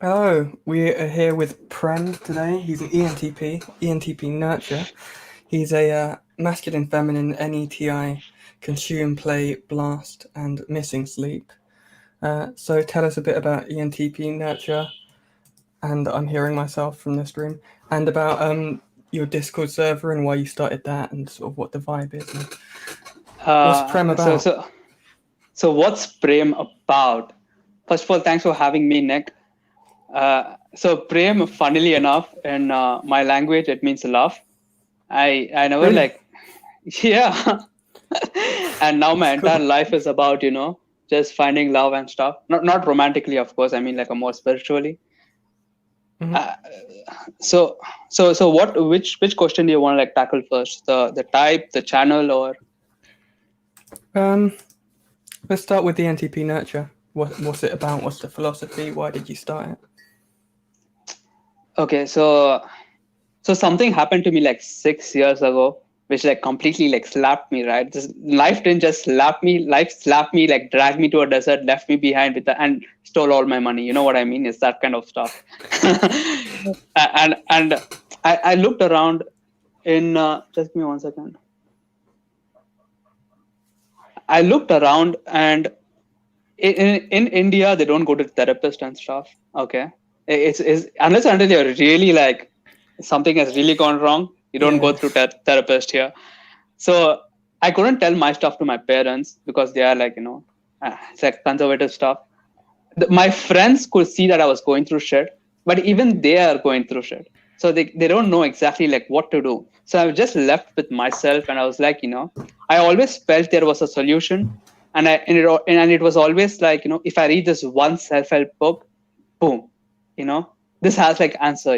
Hello, we are here with Prem today. He's an ENTP nurture. He's a masculine, feminine, NETI, consume, play, blast, and missing sleep. So tell us a bit about ENTP nurture, and I'm hearing myself from this room, and about your Discord server and why you started that, and sort of what the vibe is. And what's Prem Uh, so, about? so, so what's Prem about? First of all, thanks for having me, Nick. So Prem, funnily enough, in my language, it means love. I never Really? like, yeah. And now my That's entire cool. life is about, just finding love and stuff. Not romantically, of course. I mean, like a more spiritually. Mm-hmm. Uh, so what? Which question do you want to like tackle first? The type, the channel, or Um, let's start with the ENTP nurture. What's it about? What's the philosophy? Why did you start it? okay? So something happened to me like 6 years ago, which like completely like slapped me, right? This life didn't just slap me, life slapped me, like dragged me to a desert, left me behind and stole all my money. You know what I mean? It's that kind of stuff. and I looked around in just give me 1 second. I looked around and in India they don't go to therapist and stuff. Okay. It's unless until you're really like something has really gone wrong, you don't go Yeah. through therapist here. So I couldn't tell my stuff to my parents because they are like, it's like conservative stuff. My friends could see that I was going through shit, but even they are going through shit. So they don't know exactly like what to do. So I was just left with myself and I was like, I always felt there was a solution. And it was always like, if I read this one self-help book, boom, this has like answer.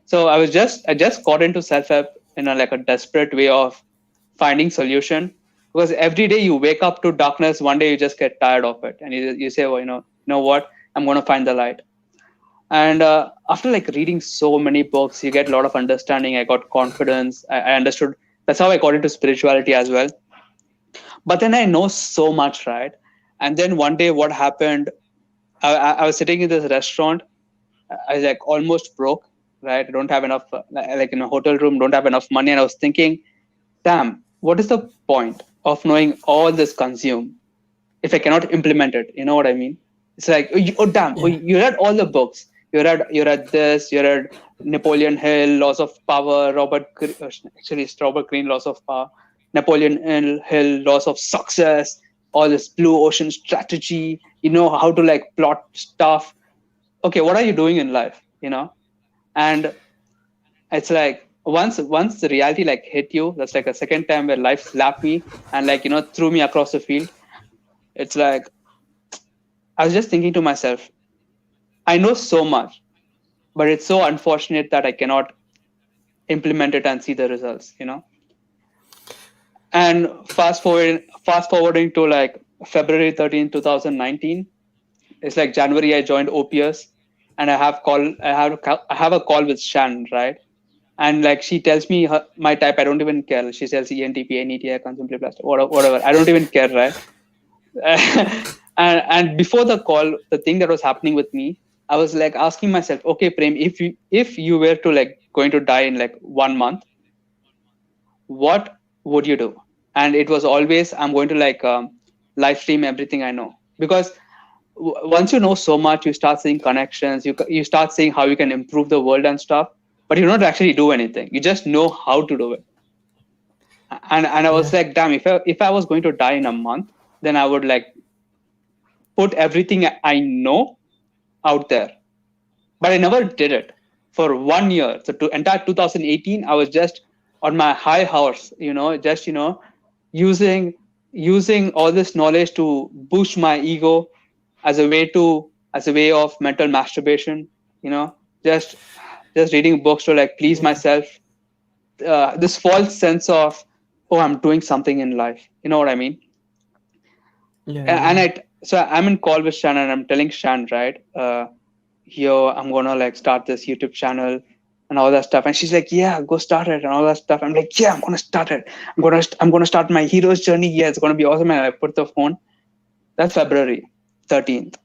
So I just got into self-help in a like a desperate way of finding solution, because every day you wake up to darkness, one day you just get tired of it and you say, well, you know what, I'm going to find the light. And after like reading so many books, you get a lot of understanding. I got confidence. I understood. That's how I got into spirituality as well. But then I know so much, right? And then one day what happened, I was sitting in this restaurant. I was like almost broke, right? I don't have enough, like in a hotel room, don't have enough money. And I was thinking, damn, what is the point of knowing all this consume if I cannot implement it? You know what I mean? It's like, oh damn, Yeah. you read all the books. You read this. You read Napoleon Hill, Laws of Power. Actually, it's Robert Greene, Laws of Power. Napoleon Hill, Laws of Success. All this blue ocean strategy. You know how to like plot stuff. Okay, what are you doing in life? And it's like once the reality like hit you, that's like a second time where life slapped me and like threw me across the field. It's like I was just thinking to myself, I know so much, but it's so unfortunate that I cannot implement it and see the results. And fast forwarding to like February 13th, 2019. It's like January I joined OPS, and I have a call with Shan, right? And like she tells me my type, I don't even care. She says ENTP, NETI, consumptive plastic, whatever. I don't even care, right? and before the call, the thing that was happening with me, I was like asking myself, okay, Prem, if you were to like going to die in like 1 month, what would you do? And it was always, I'm going to like live stream everything I know, because once you know so much, you start seeing connections. You start seeing how you can improve the world and stuff, but you don't actually do anything. You just know how to do it. And I was Yeah. like, damn, if I was going to die in a month, then I would like put everything I know out there. But I never did it for 1 year. So to entire 2018, I was just on my high horse, just using using all this knowledge to boost my ego as a way of mental masturbation. You know, just just reading books to like please Yeah. myself. This false sense of, oh, I'm doing something in life. You know what I mean? Yeah. And Yeah. so I'm in call with Shan and I'm telling Shan, right? Here I'm gonna like start this YouTube channel and all that stuff. And she's like, yeah, go start it and all that stuff. I'm like, yeah, I'm gonna start it. I'm gonna start my hero's journey. Yeah, it's gonna be awesome. And I put the phone. That's February 13th.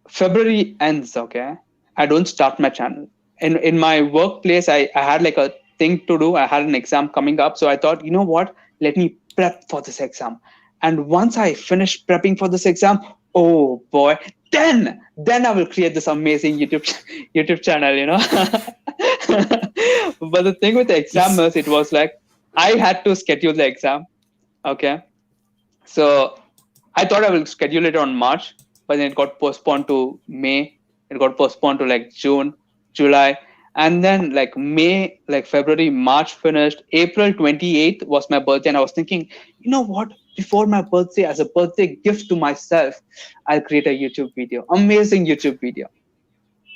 February ends, okay? I don't start my channel. In my workplace, I had like a thing to do. I had an exam coming up. So I thought, you know what? Let me prep for this exam. And once I finish prepping for this exam, oh boy, then I will create this amazing YouTube channel, But the thing with the exam is, it was like I had to schedule the exam. Okay. So I thought I will schedule it on March, but then it got postponed to May. It got postponed to like June, July, and then like May, like February, March finished. April 28th was my birthday, and I was thinking, you know what? Before my birthday, as a birthday gift to myself, I'll create a YouTube video, amazing YouTube video.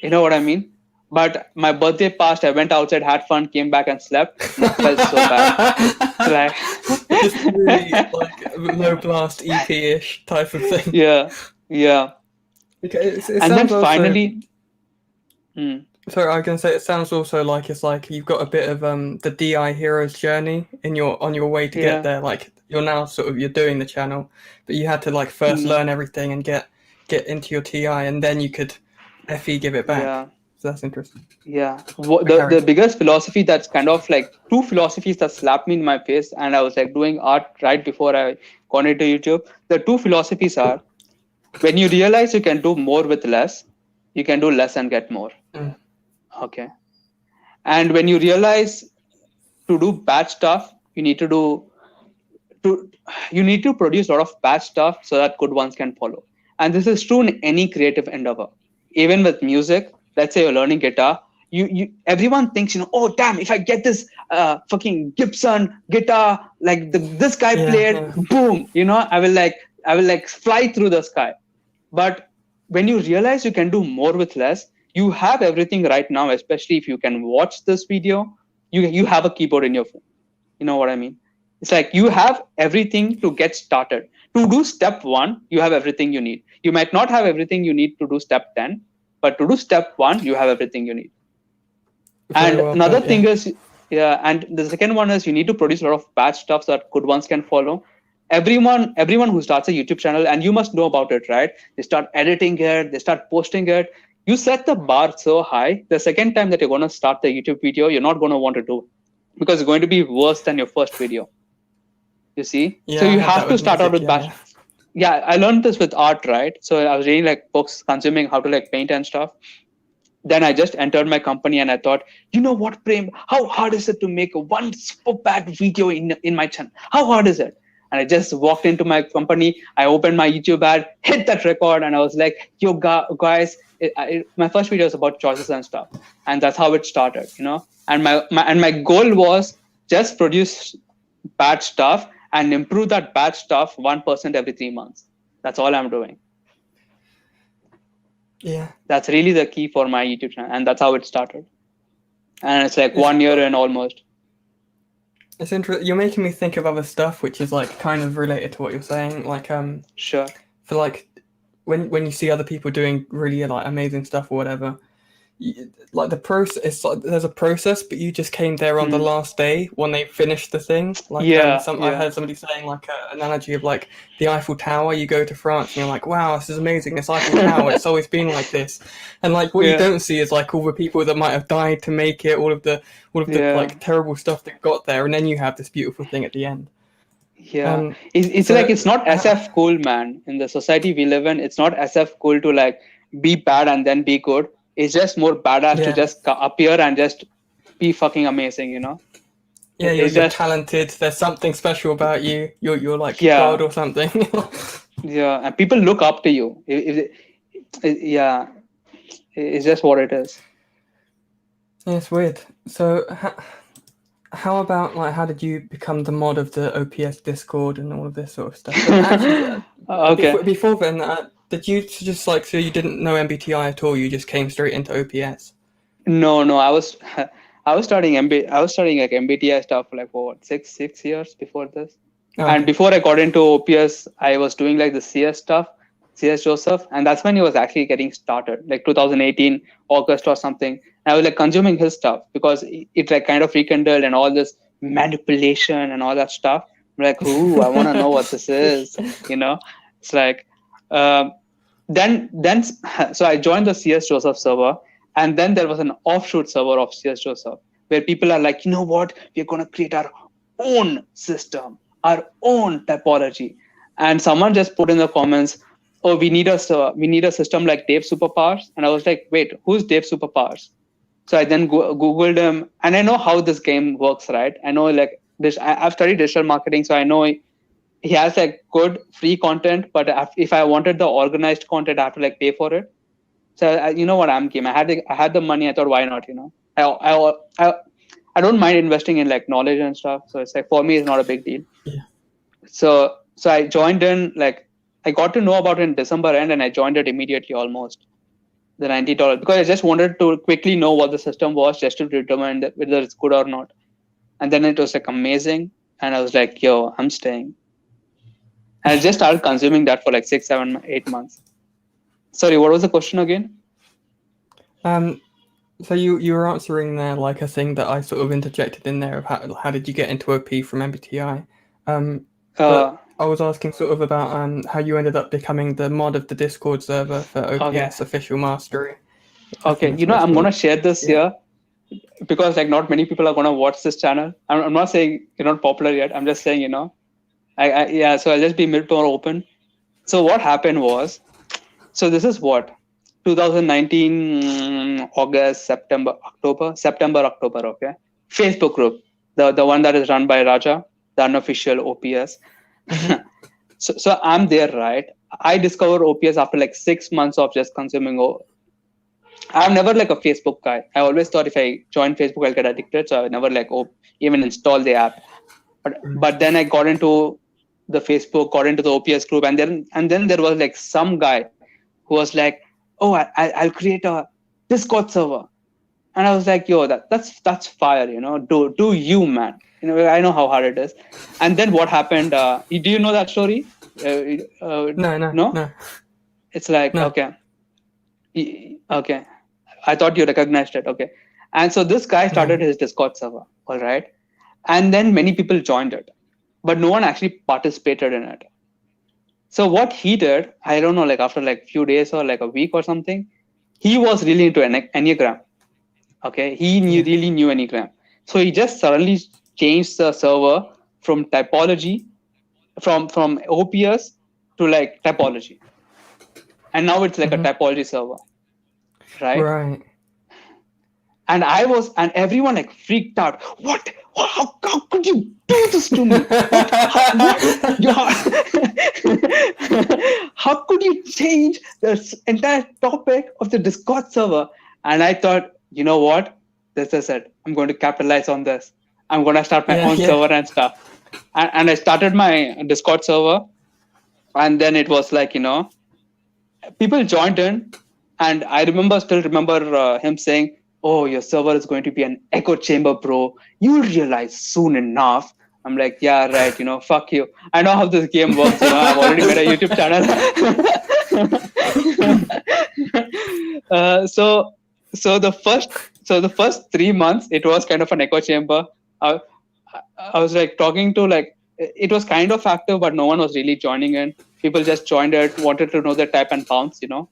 You know what I mean? But my birthday passed. I went outside, had fun, came back, and slept. And I felt so bad. Like, just really like low blast EP-ish type of thing. Yeah. Okay, And then finally, sorry, I can say it sounds also like it's like you've got a bit of the DI hero's journey on your way to get there. Like you're now you're doing the channel, but you had to like first learn everything and get into your TI, and then you could FE give it back. Yeah. So that's interesting. Yeah. The biggest philosophy that's kind of like two philosophies that slapped me in my face, and I was like doing art right before I got into YouTube. The two philosophies are, when you realize you can do more with less, you can do less and get more. Okay. And when you realize to do bad stuff, you need to produce a lot of bad stuff so that good ones can follow. And this is true in any creative endeavor. Even with music, let's say you're learning guitar, everyone thinks, oh damn, if I get this fucking Gibson guitar like this guy played, boom, I will like fly through the sky. But when you realize you can do more with less, you have everything right now, especially if you can watch this video, you have a keyboard in your phone. You know what I mean? It's like you have everything to get started. To do step 1, you have everything you need. You might not have everything you need to do step 10, but to do step 1, you have everything you need. And another thing is, and the second one is you need to produce a lot of bad stuff so that good ones can follow. Everyone who starts a YouTube channel, and you must know about it, right? They start editing it, they start posting it. You set the bar so high, the second time that you're going to start the YouTube video, you're not going to want to do it because it's going to be worse than your first video. You see? Yeah, so you have to start out with bad. Yeah, I learned this with art, right? So I was reading like books, consuming how to like paint and stuff. Then I just entered my company and I thought, you know what, Prem, how hard is it to make one super bad video in my channel? How hard is it? And I just walked into my company. I opened my YouTube ad, hit that record, and I was like, yo, guys, my first video was about choices and stuff. And that's how it started, And my goal was just produce bad stuff and improve that bad stuff 1% every 3 months. That's all I'm doing. Yeah. That's really the key for my YouTube channel. And that's how it started. And it's like 1 year in almost. It's interesting. You're making me think of other stuff, which is like kind of related to what you're saying. Like, sure. For like, when you see other people doing really like amazing stuff or whatever, like the process, it's like there's a process, but you just came there on the last day when they finished the thing. Like, I heard somebody saying like an analogy of like the Eiffel Tower. You go to France and you're like, wow, this is amazing. This Eiffel Tower, it's always been like this. And like what you don't see is like all the people that might have died to make it, all of the like terrible stuff that got there, and then you have this beautiful thing at the end. Yeah, it's like it's not SF cool, man. In the society we live in, it's not SF cool to like be bad and then be good. It's just more badass to just appear and just be fucking amazing, Yeah, you're just talented. There's something special about you. You're like God or something. Yeah, and people look up to you. It's just what it is. Yeah, it's weird. So how about like how did you become the mod of the OPS Discord and all of this sort of stuff? Actually, before then, did you just like so you didn't know MBTI at all? You just came straight into OPS? No, I was studying like MBTI stuff for like what 6 years before this. Okay. And before I got into OPS, I was doing like the CS stuff, CS Joseph, and that's when he was actually getting started, like 2018 August or something. And I was like consuming his stuff because it like kind of rekindled and all this manipulation and all that stuff. I'm like, ooh, I want to know what this is. It's like. Then so I joined the CS Joseph server, And then there was an offshoot server of CS Joseph where people are like, you know what, we're going to create our own system, our own topology. And someone just put in the comments, oh, we need a system like Dave Superpowers. And I was like, wait, who's Dave Superpowers? So I then Googled him, and I know how this game works, right? I know like this. I've studied digital marketing, so I know he has like good free content. But if I wanted the organized content, I have to like pay for it. So you know what, I'm game. I had the money. I thought, why not? You know, I don't mind investing in like knowledge and stuff. So it's like for me, it's not a big deal. Yeah. So I joined in, like I got to know about it in December end, and I joined it immediately almost the $90 because I just wanted to quickly know what the system was just to determine whether it's good or not. And then it was like amazing, and I was like, yo, I'm staying. And I just started consuming that for like 6, 7, 8 months. Sorry, what was the question again? So you were answering there like a thing that I sort of interjected in there of how did you get into OP from MBTI? But I was asking sort of about how you ended up becoming the mod of the Discord server for OPS official mastery. Okay, you know, I'm gonna share this here because like not many people are gonna watch this channel. I'm not saying you're not popular yet. I'm just saying, you know, so I'll just be a bit more open. So what happened was, so this is what 2019 August, September, October. Okay, Facebook group, the one that is run by Raja, the unofficial OPS. So I'm there, right? I discovered OPS after like 6 months of just consuming. I'm never like a Facebook guy. I always thought if I join Facebook, I'll get addicted. So I never like even install the app. But then I got into the Facebook, got into the OPS group, and then there was like some guy who was like, "Oh, I'll create a Discord server," and I was like, "Yo, that's fire, you know? Do you, man? You know, I know how hard it is." And then what happened? Do you know that story? No. It's like okay. I thought you recognized it. Okay. And so this guy started his Discord server. All right. And then many people joined it, but no one actually participated in it. So what he did, I don't know, like after like few days or like a week or something, he was really into Enneagram. Okay. He really knew Enneagram. So he just suddenly changed the server from typology, from OPS to like typology. And now it's like a typology server. Right. And everyone like freaked out. What? How could you do this to me? How could you change the entire topic of the Discord server? And I thought, you know what? This is it. I'm going to capitalize on this. I'm going to start my own server and stuff. And I started my Discord server. And then it was like, you know, people joined in. And I still remember him saying, "Oh, your server is going to be an echo chamber, bro. You'll realize soon enough." I'm like, "Yeah, right. You know, fuck you. I know how this game works. You know, I've already made a YouTube channel." So the first 3 months, it was kind of an echo chamber. I was like talking to like it was kind of active, but no one was really joining in. People just joined it, wanted to know the type and bounce, you know.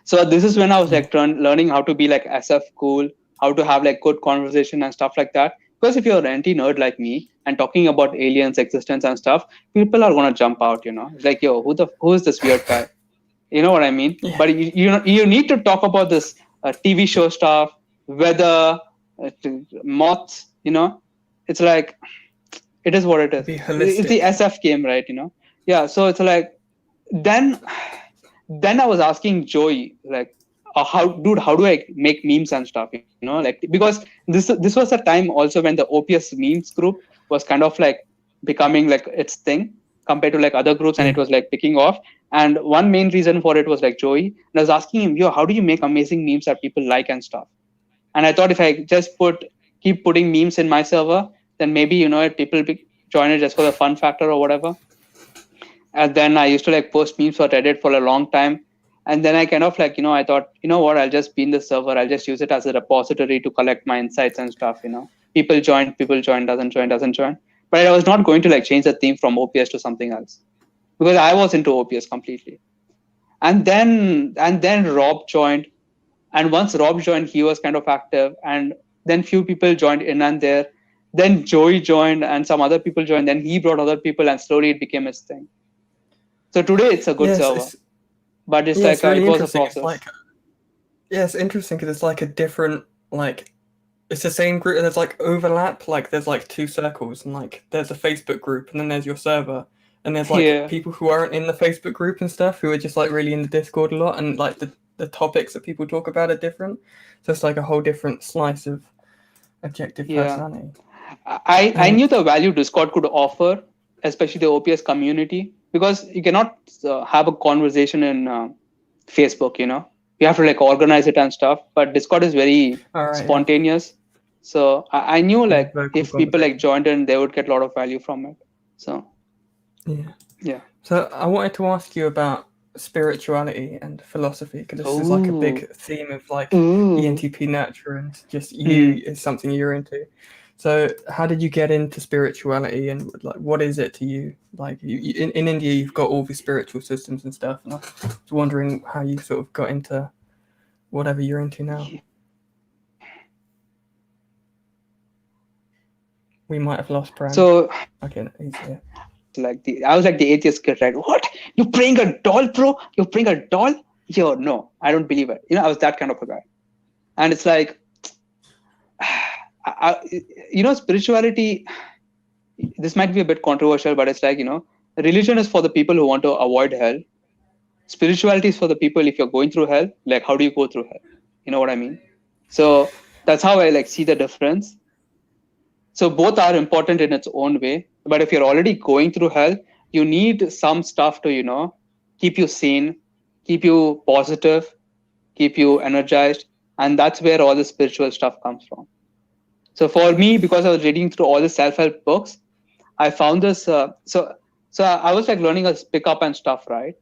So this is when I was like learning how to be like SF cool, how to have like good conversation and stuff like that. Because if you're an anti-nerd like me and talking about aliens existence and stuff, people are gonna jump out, you know. It's like, yo, who is this weird guy? You know what I mean? Yeah. But you need to talk about this TV show stuff, weather, moths. You know, it's like it is what it is. It's the SF game, right? You know, yeah. So it's like then I was asking Joey like, how do I make memes and stuff? You know, like because this was a time also when the OPS memes group was kind of like becoming like its thing compared to like other groups, and it was like picking off. And one main reason for it was like Joey, and I was asking him, yo, how do you make amazing memes that people like and stuff? And I thought if I just keep putting memes in my server, then maybe, you know, people join it just for the fun factor or whatever. And then I used to like post memes for Reddit for a long time. And then I kind of like, you know, I thought, you know what, I'll just be in the server. I'll just use it as a repository to collect my insights and stuff, you know. People join, doesn't join. But I was not going to like change the theme from OPS to something else because I was into OPS completely. And then Rob joined. And once Rob joined, he was kind of active, and then few people joined in and there. Then Joey joined, and some other people joined. Then he brought other people, and slowly it became his thing. So today it's a good Yes, server, but it's yeah, like it's really it was a interesting. It's process. like yeah, it's interesting because it's like a different like it's the same group and there's like overlap. Like there's like two circles and like there's a Facebook group and then there's your server and there's like Yeah, people who aren't in the Facebook group and stuff who are just like really in the Discord a lot and like the topics that people talk about are different. So it's like a whole different slice of objective yeah. personality. I And knew the value Discord could offer, especially the OPS community, because you cannot have a conversation in Facebook. You have to like organize it and stuff. But Discord is very all right, yeah, spontaneous, so I knew yeah, like vocal if people like conversation. joined in, they would get a lot of value from it. So Yeah. yeah. So I wanted to ask you about spirituality and philosophy because this is like a Ooh, big theme of like ooh. ENTP nurture and just Hmm. you is something you're into. So how did you get into spirituality and like what is it to you? Like in India, you've got all the spiritual systems and stuff, and I was wondering how you sort of got into whatever you're into now. We might have lost Prem. So Okay, he's here. I was like the atheist kid, right? What? You praying a doll, bro? You're praying a doll? Yo, no, I don't believe it. I was that kind of a guy. And it's like, spirituality, this might be a bit controversial, but it's like, religion is for the people who want to avoid hell. Spirituality is for the people, if you're going through hell, like, how do you go through hell? You know what I mean? So that's how I like see the difference. So both are important in its own way. But if you're already going through hell, you need some stuff to, keep you sane, keep you positive, keep you energized. And that's where all the spiritual stuff comes from. So for me, because I was reading through all the self-help books, I found this. So I was like learning a pickup and stuff, right?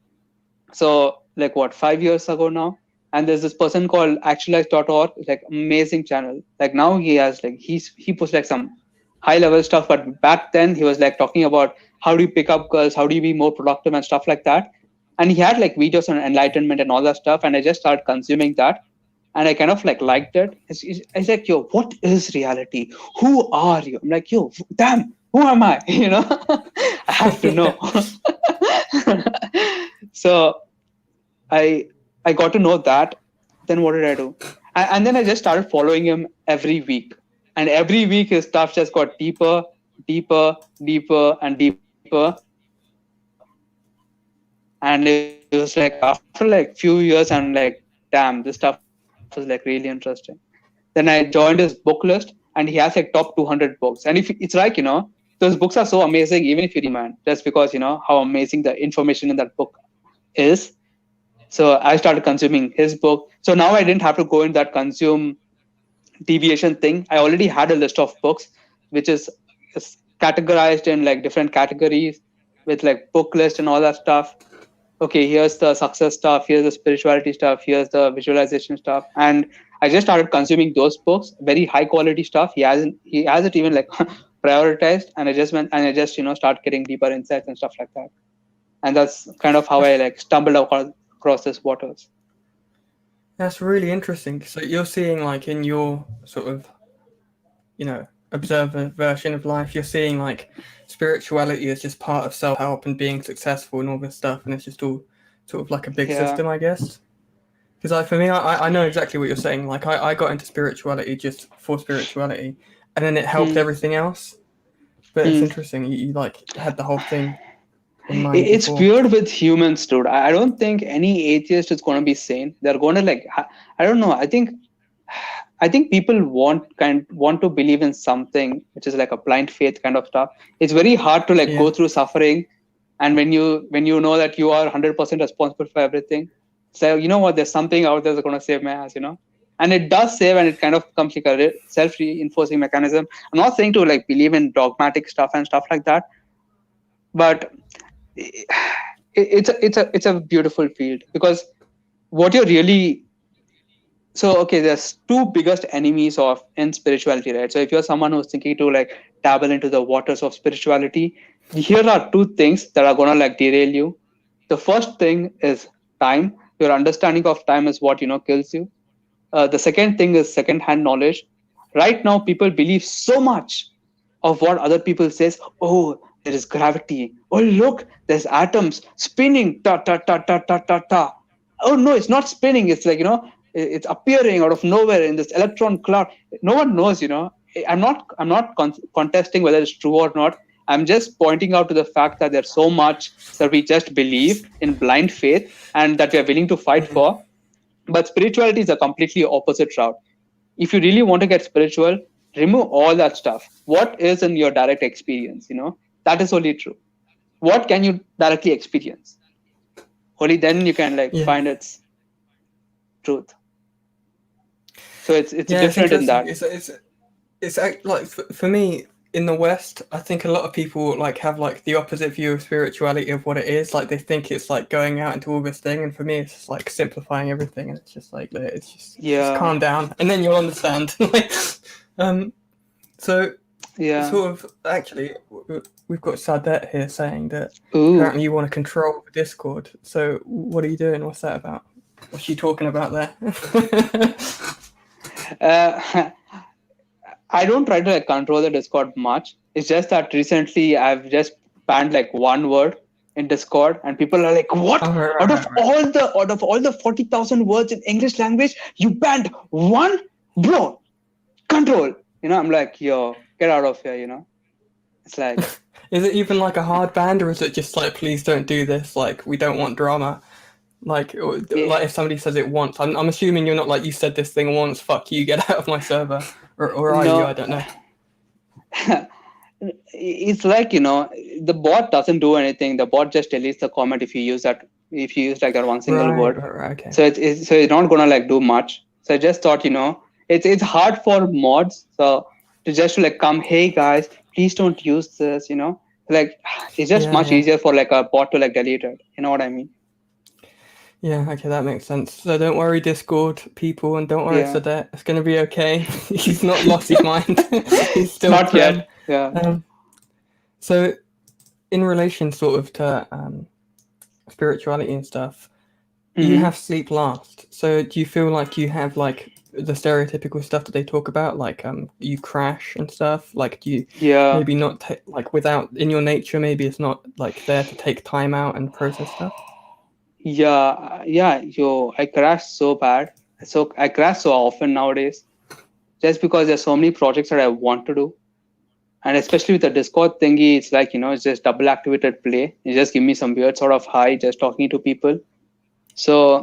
So like what, 5 years ago now, and there's this person called actualize.org, like amazing channel. Like now he has like he puts like some high level stuff, but back then he was like talking about how do you pick up girls, how do you be more productive and stuff like that. And he had like videos on enlightenment and all that stuff, and I just started consuming that, and I kind of like liked it. It's like, yo, what is reality? Who are you? I'm like, yo, damn, who am I? I have to know. So I got to know that. Then what did I do? And then I just started following him every week. And every week his stuff just got deeper, deeper, deeper, and deeper. And it was like after like few years, I'm like, damn, this stuff is like really interesting. Then I joined his book list, and he has like top 200 books. And if it's like, those books are so amazing, even if you read them, man, just because, how amazing the information in that book is. So I started consuming his book. So now I didn't have to go in that consume deviation thing. I already had a list of books, which is categorized in like different categories with like book list and all that stuff. Okay, here's the success stuff, here's the spirituality stuff, here's the visualization stuff. And I just started consuming those books, very high quality stuff. He hasn't even like prioritized, and I just went and I just, start getting deeper insights and stuff like that. And that's kind of how I That's like stumbled across this waters. that's really interesting. So you're seeing like in your sort of observer version of life, you're seeing like spirituality as just part of self help and being successful and all this stuff, and it's just all sort of like a big Yeah. system, I guess. Because for me, I know exactly what you're saying. Like I got into spirituality just for spirituality, and then it helped Hmm. everything else. But it's Hmm. interesting. You like had the whole thing in mind It's before. weird with humans, dude. I don't think any atheist is going to be sane. They're going to like, I don't know. I think people want to believe in something which is like a blind faith kind of stuff. It's very hard to like go Yeah, through suffering, and when you know that you are 100% responsible for everything, so you know what, there's something out there that's going to save my ass. And it does save, and it kind of becomes like a self-reinforcing mechanism. I'm not saying to like believe in dogmatic stuff and stuff like that, but it's a beautiful field, because what you're really, so okay, there's two biggest enemies of in spirituality, right? So if you're someone who's thinking to like dabble into the waters of spirituality, here are two things that are gonna like derail you. The first thing is time. Your understanding of time is what kills you. The second thing is second-hand knowledge. Right now, people believe so much of what other people says. Oh, there is gravity. Oh, look, there's atoms spinning. Ta ta ta ta ta ta ta. Oh no, it's not spinning. It's like it's appearing out of nowhere in this electron cloud. No one knows. I'm not contesting whether it's true or not. I'm just pointing out to the fact that there's so much that we just believe in blind faith and that we are willing to fight for. But spirituality is a completely opposite route. If you really want to get spiritual, remove all that stuff. What is in your direct experience? That is only true. What can you directly experience? Only then you can find its truth. So it's different in that. It's like for me in the West, I think a lot of people have the opposite view of spirituality of what it is. Like they think it's going out into all this thing, and for me it's just simplifying everything, and it's just just calm down, and then you'll understand. So sort of actually, we've got Sadet here saying that apparently you want to control the Discord. So what are you doing? What's that about? What's she talking about there? I don't try to control the Discord much. It's just that recently I've just banned one word in Discord, and people are like, "What? Out of all the 40,000 words in English language, you banned one, bro? Control." I'm like, "Yo, get out of here." It's like, is it even a hard ban, or is it just please don't do this? We don't want drama. If somebody says it once, I'm assuming you're not you said this thing once, fuck you, get out of my server, or are you? I don't know. It's the bot doesn't do anything. The bot just deletes the comment if you use that one single word. Okay. So it's not gonna do much. So I just thought it's hard for mods to just come, hey guys, please don't use this. It's just much easier for a bot to delete it. You know what I mean? Yeah, okay, that makes sense. So don't worry, Discord people, and don't worry, Sadet. It's going to be okay. He's not lost his mind. He's still not yet. Yeah. So, in relation sort of to spirituality and stuff, you have sleep last. So do you feel like you have the stereotypical stuff that they talk about, you crash and stuff? Do you maybe not without in your nature, maybe it's not there to take time out and process stuff? I crash so bad. So I crash so often nowadays, just because there's so many projects that I want to do, and especially with the Discord thingy, it's it's just double activated play. You just give me some weird sort of high just talking to people. So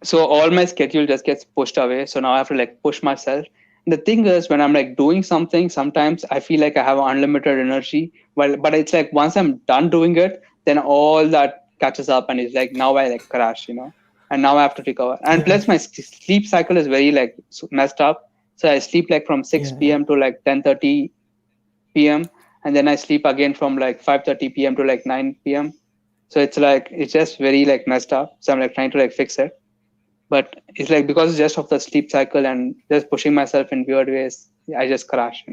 so all my schedule just gets pushed away. So now I have to push myself. And the thing is, when I'm doing something, sometimes I feel like I have unlimited energy. But it's once I'm done doing it, then all that catches up, and it's now I crash, and now I have to recover. And plus my sleep cycle is very messed up. So I sleep from 6 p.m. to 10:30 p.m. and then I sleep again from 5:30 p.m. to 9 p.m. So it's just very messed up. So I'm trying to fix it. But it's because it's just of the sleep cycle and just pushing myself in weird ways, I just crash,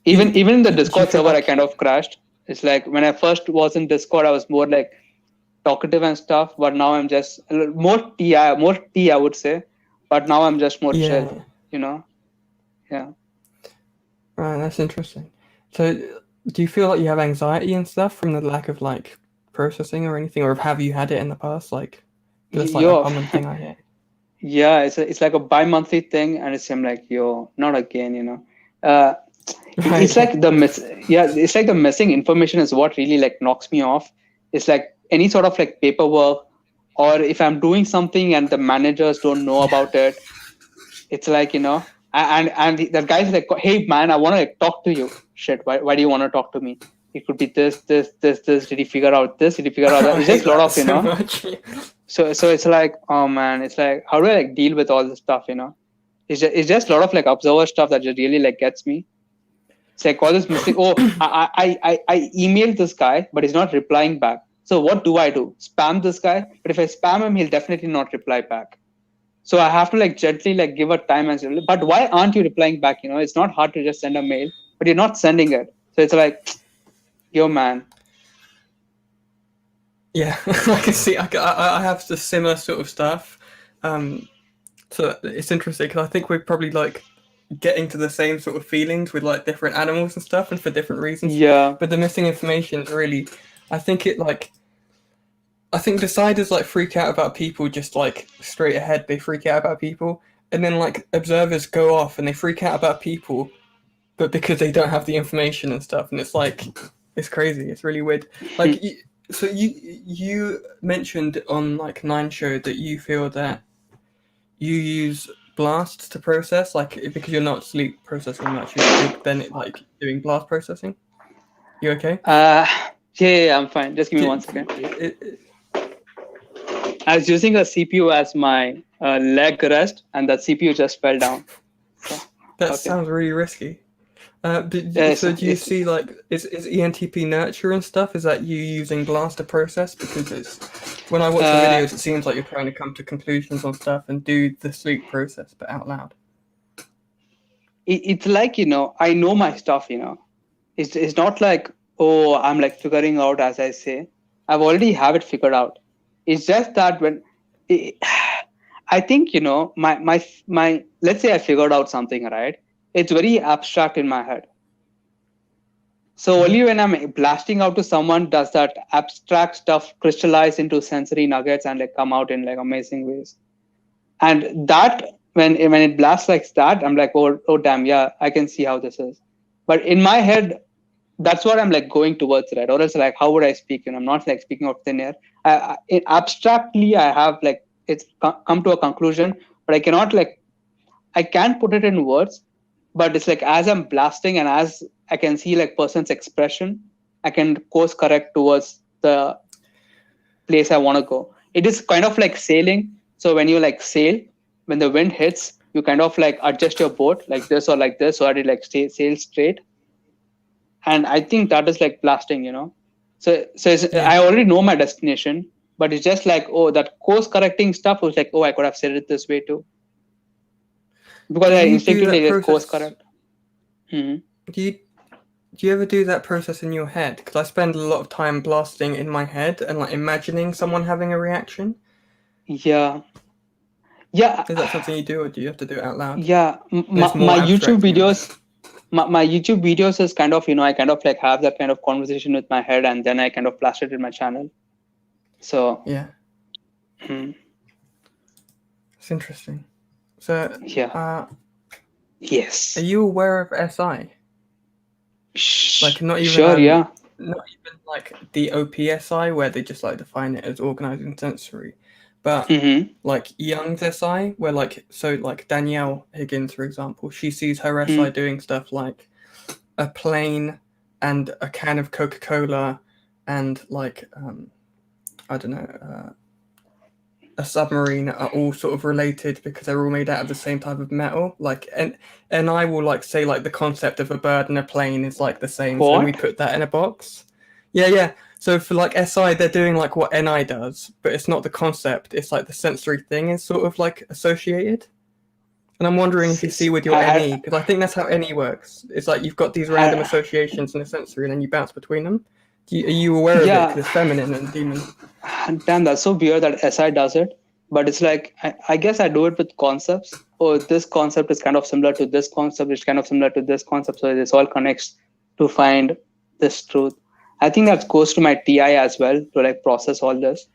Even in the Discord server, I kind of crashed. It's when I first was in Discord, I was more talkative and stuff, but now I'm just more tea, I would say. But now I'm just more chill, Yeah. Right, that's interesting. So do you feel like you have anxiety and stuff from the lack of processing or anything, or have you had it in the past? That's a common thing I hear. Yeah, it's a bi-monthly thing, and it's not again, It's it's the missing information is what really knocks me off. It's any sort of paperwork, or if I'm doing something and the managers don't know about it, it's and the guy's hey man, I want to talk to you. Shit, why do you want to talk to me? It could be this. Did you figure out this? Did you figure out that? It's just a lot of so it's oh man, it's how do I deal with all this stuff? It's just a lot of observer stuff that just really gets me. It's all this missing. Oh, I emailed this guy, but he's not replying back. So what do I do? Spam this guy? But if I spam him, he'll definitely not reply back. So I have to gently give a time and say, but why aren't you replying back? It's not hard to just send a mail, but you're not sending it. So it's yo man. Yeah, I can see. I have the similar sort of stuff. So it's interesting because I think we're probably like getting to the same sort of feelings with like different animals and stuff, and for different reasons. Yeah. But the missing information is really, I think I think deciders like freak out about people just like straight ahead. They freak out about people, and then like observers go off and they freak out about people, but because they don't have the information and stuff, and it's like it's crazy. It's really weird. Like, so you mentioned on like Nine Show that you feel that you use blasts to process, like because you're not sleep processing much, you're then like doing blast processing. You okay? Yeah, I'm fine. Just give me 1 second. I was using a CPU as my leg rest, and that CPU just fell down. So, that sounds really risky. So do you see like is ENTP nurture and stuff? Is that you using blast to process? Because it's when I watch the videos, it seems like you're trying to come to conclusions on stuff and do the sleep process, but out loud. It's like, I know my stuff. It's not like, oh, I'm like figuring out as I say. I've already have it figured out. It's just that when I think my let's say I figured out something, right? It's very abstract in my head. So only when I'm blasting out to someone does that abstract stuff crystallize into sensory nuggets and like come out in like amazing ways. And that when it blasts like that, I'm like, oh damn, yeah, I can see how this is. But in my head, that's what I'm like going towards, right? Or else like, how would I speak? I'm not like speaking out thin air. Abstractly, I have like it's come to a conclusion, but I cannot I can't put it in words. But it's like as I'm blasting and as I can see like person's expression, I can course correct towards the place I want to go. It is kind of like sailing. So when you like sail, when the wind hits, you kind of like adjust your boat like this or like this, so that it like sail straight. And I think that is like blasting, So I already know my destination, but it's just like, oh, that course correcting stuff was like, oh, I could have said it this way too. Because I instinctively just course correct. Do you ever do that process in your head? Because I spend a lot of time blasting in my head and like imagining someone having a reaction. Yeah. Is that something you do, or do you have to do it out loud? Yeah, my YouTube videos. My YouTube videos is kind of, I kind of like have that kind of conversation with my head, and then I kind of blast it in my channel. So yeah, it's interesting. So yeah, yes. Are you aware of SI? Like not even sure, yeah. Not even like the OPSI where they just like define it as organizing sensory, but like Young's SI where like Danielle Higgins, for example, she sees her SI doing stuff like a plane and a can of Coca-Cola and like I don't know, a submarine are all sort of related because they're all made out of the same type of metal. Like and I will like say like the concept of a bird and a plane is like the same. What? So then we put that in a box. Yeah. So for like SI, they're doing like what NI does, but it's not the concept. It's like the sensory thing is sort of like associated. And I'm wondering if you see with your NE, because I think that's how NE works. It's like you've got these random associations in the sensory and then you bounce between them. Are you aware of it? Because it's feminine and demon. Damn, that's so weird that SI does it. But it's like, I guess I do it with concepts. Oh, this concept is kind of similar to this concept. It's kind of similar to this concept. So this all connects to find this truth. I think that goes to my TI as well to like process all this.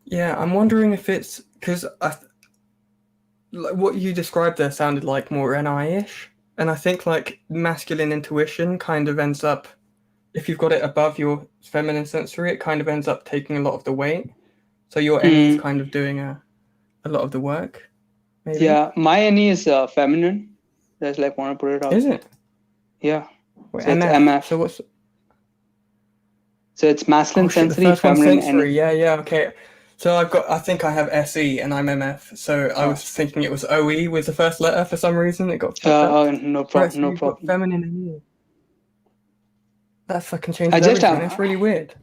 Yeah, I'm wondering if it's because like what you described there sounded like more NI-ish. And I think like masculine intuition kind of ends up, if you've got it above your feminine sensory, it kind of ends up taking a lot of the weight. So your NE is kind of doing a lot of the work, maybe? Yeah, my NE is feminine. That's like want to put it out. Is it? Yeah. Wait, so MF. It's MF. So what's... So it's masculine sensory, the first feminine one sensory. NE. Yeah, okay. So I think I have SE and I'm MF. So I was thinking it was OE with the first letter for some reason. It got fucked up. No problem. No problem. Feminine and NE. That fucking changes everything. It's really weird.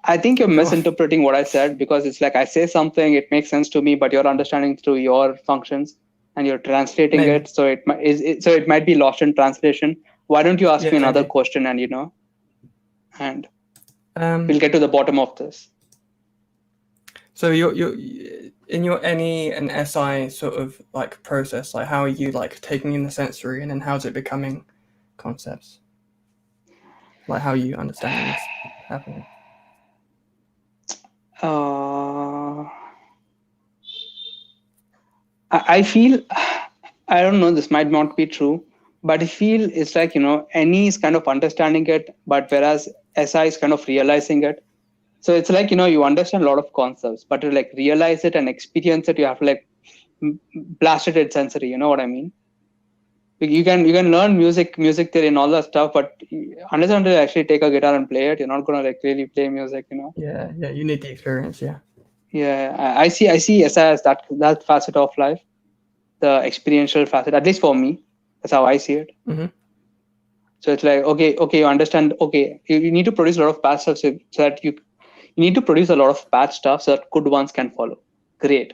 I think you're misinterpreting what I said, because it's like I say something, it makes sense to me, but you're understanding through your functions and you're translating it. So it might be lost in translation. Why don't you ask me another question and we'll get to the bottom of this. So you're in your NE and SI sort of like process, like how are you like taking in the sensory and then how's it becoming concepts? Like how are you understanding this happening? Uh, I feel, I don't know, this might not be true, but I feel it's like, NE is kind of understanding it, but whereas SI is kind of realizing it. So it's like, you understand a lot of concepts, but to like realize it and experience it, you have to like blast it at sensory. You know what I mean? You can learn music theory and all that stuff, but unless until you actually take a guitar and play it, you're not gonna like really play music. Yeah, you need the experience, yeah. Yeah, I see SI as that facet of life, the experiential facet. At least for me, that's how I see it. Mm-hmm. So it's like okay, you understand. Okay, you need to produce a lot of bad stuff so that you need to produce a lot of bad stuff so that good ones can follow. Great.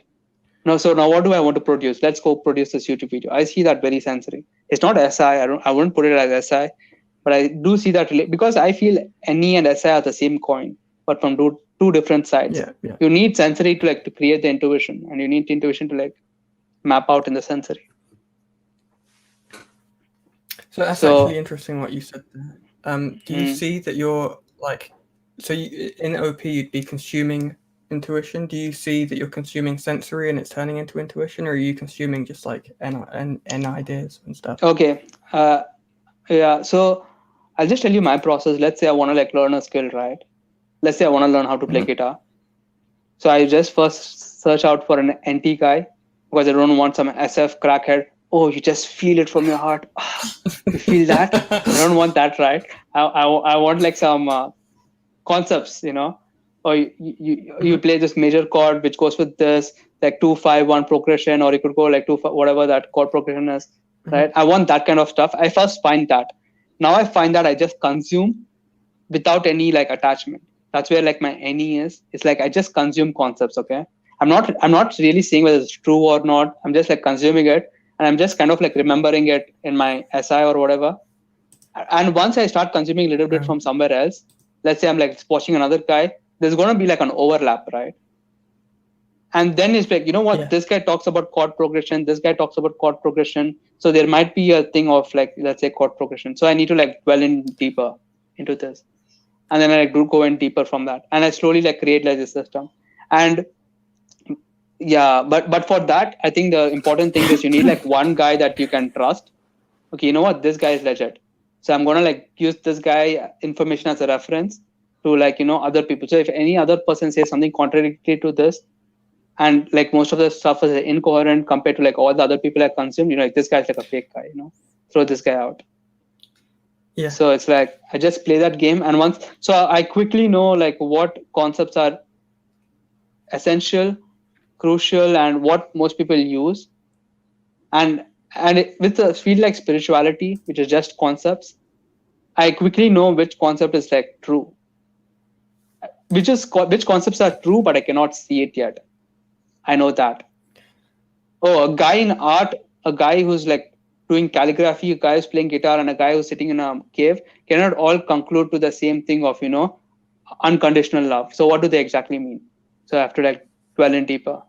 So now what do I want to produce? Let's go produce this YouTube video. I see that very sensory. It's not SI. I wouldn't put it as SI, but I do see that because I feel NE and SI are the same coin, but from two different sides. Yeah. You need sensory to create the intuition, and you need the intuition to like map out in the sensory. So that's actually interesting what you said there. Do you see that you're like, so in OP you'd be consuming intuition? Do you see that you're consuming sensory and it's turning into intuition, or are you consuming just like N ideas and stuff? Okay. Yeah. So I'll just tell you my process. Let's say I want to like learn a skill, right? Let's say I want to learn how to play guitar. So I just first search out for an NT guy because I don't want some SF crackhead. Oh, you just feel it from your heart. You feel that? I don't want that, right? I want like some concepts, or you play this major chord which goes with this like 2-5-1 progression, or you could go like 2 whatever that chord progression is, right? I want that kind of stuff. I first find that. Now I find that I just consume without any like attachment. That's where like my NE is. It's like I just consume concepts. Okay, I'm not really saying whether it's true or not. I'm just like consuming it, and I'm just kind of like remembering it in my SI or whatever. And once I start consuming a little bit from somewhere else, let's say I'm like watching another guy, there's gonna be like an overlap, right? And then it's like, this guy talks about chord progression, this guy talks about chord progression. So there might be a thing of like, let's say chord progression. So I need to like dwell in deeper into this. And then I do go in deeper from that. And I slowly like create like this system. And yeah, but for that, I think the important thing is you need like one guy that you can trust. Okay, you know what? This guy is legit. So I'm going to like use this guy information as a reference to like, other people. So if any other person says something contradictory to this, and like most of the stuff is incoherent compared to like all the other people I consumed, like this guy's like a fake guy, throw this guy out. Yeah. So it's like I just play that game, and so I quickly know like what concepts are essential, crucial, and what most people use. And with the field like spirituality, which is just concepts, I quickly know which concept is like true, which concepts are true, but I cannot see it yet. I know that. Oh, a guy in art, a guy who's like doing calligraphy, a guy who's playing guitar, and a guy who's sitting in a cave cannot all conclude to the same thing of, unconditional love. So what do they exactly mean? So I have to like dwell in deeper.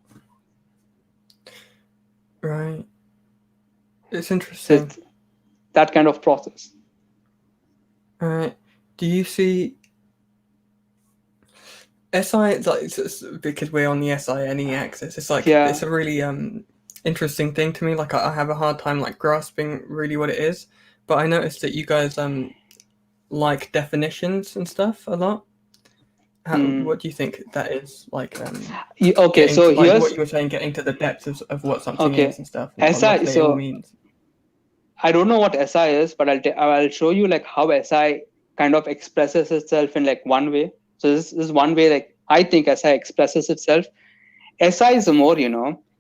Right. It's interesting. So that kind of process. Right. Do you see SI, like, because we're on the SI-NE axis, it's like, it's a really interesting thing to me. Like I have a hard time like grasping really what it is, but I noticed that you guys like definitions and stuff a lot. What do you think that is like? Okay, so like here's what you were saying, getting to the depths of what something is and stuff. SI, what they all means. I don't know what SI is, but I'll show you like how SI kind of expresses itself in like one way. So this is one way like I think SI expresses itself. SI is more,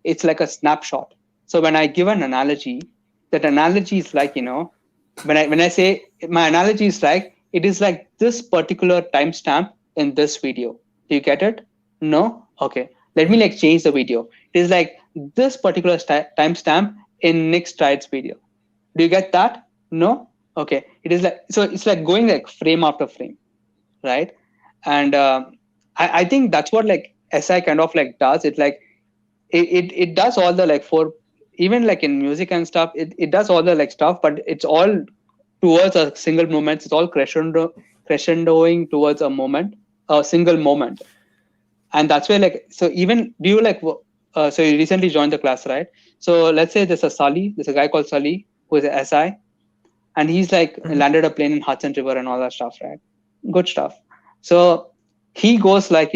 it's like a snapshot. So when I give an analogy, that analogy is like, when I say my analogy is like, it is like this particular timestamp in this video. Do you get it? No? Okay. Let me like change the video. It is like this particular timestamp in Nick Stride's video. Do you get that? No? Okay. It is like, so it's like going like frame after frame, right? And I think that's what like SI kind of like does it, like it does all the like four, even like in music and stuff, it does all the like stuff, but it's all towards a single moment. It's all crescendoing towards a single moment. And that's where like, so even do you like so you recently joined the class, right? So let's say there's a guy called Sully who is a SI, and he's like landed a plane in Hudson River and all that stuff, right? Good stuff. So he goes like,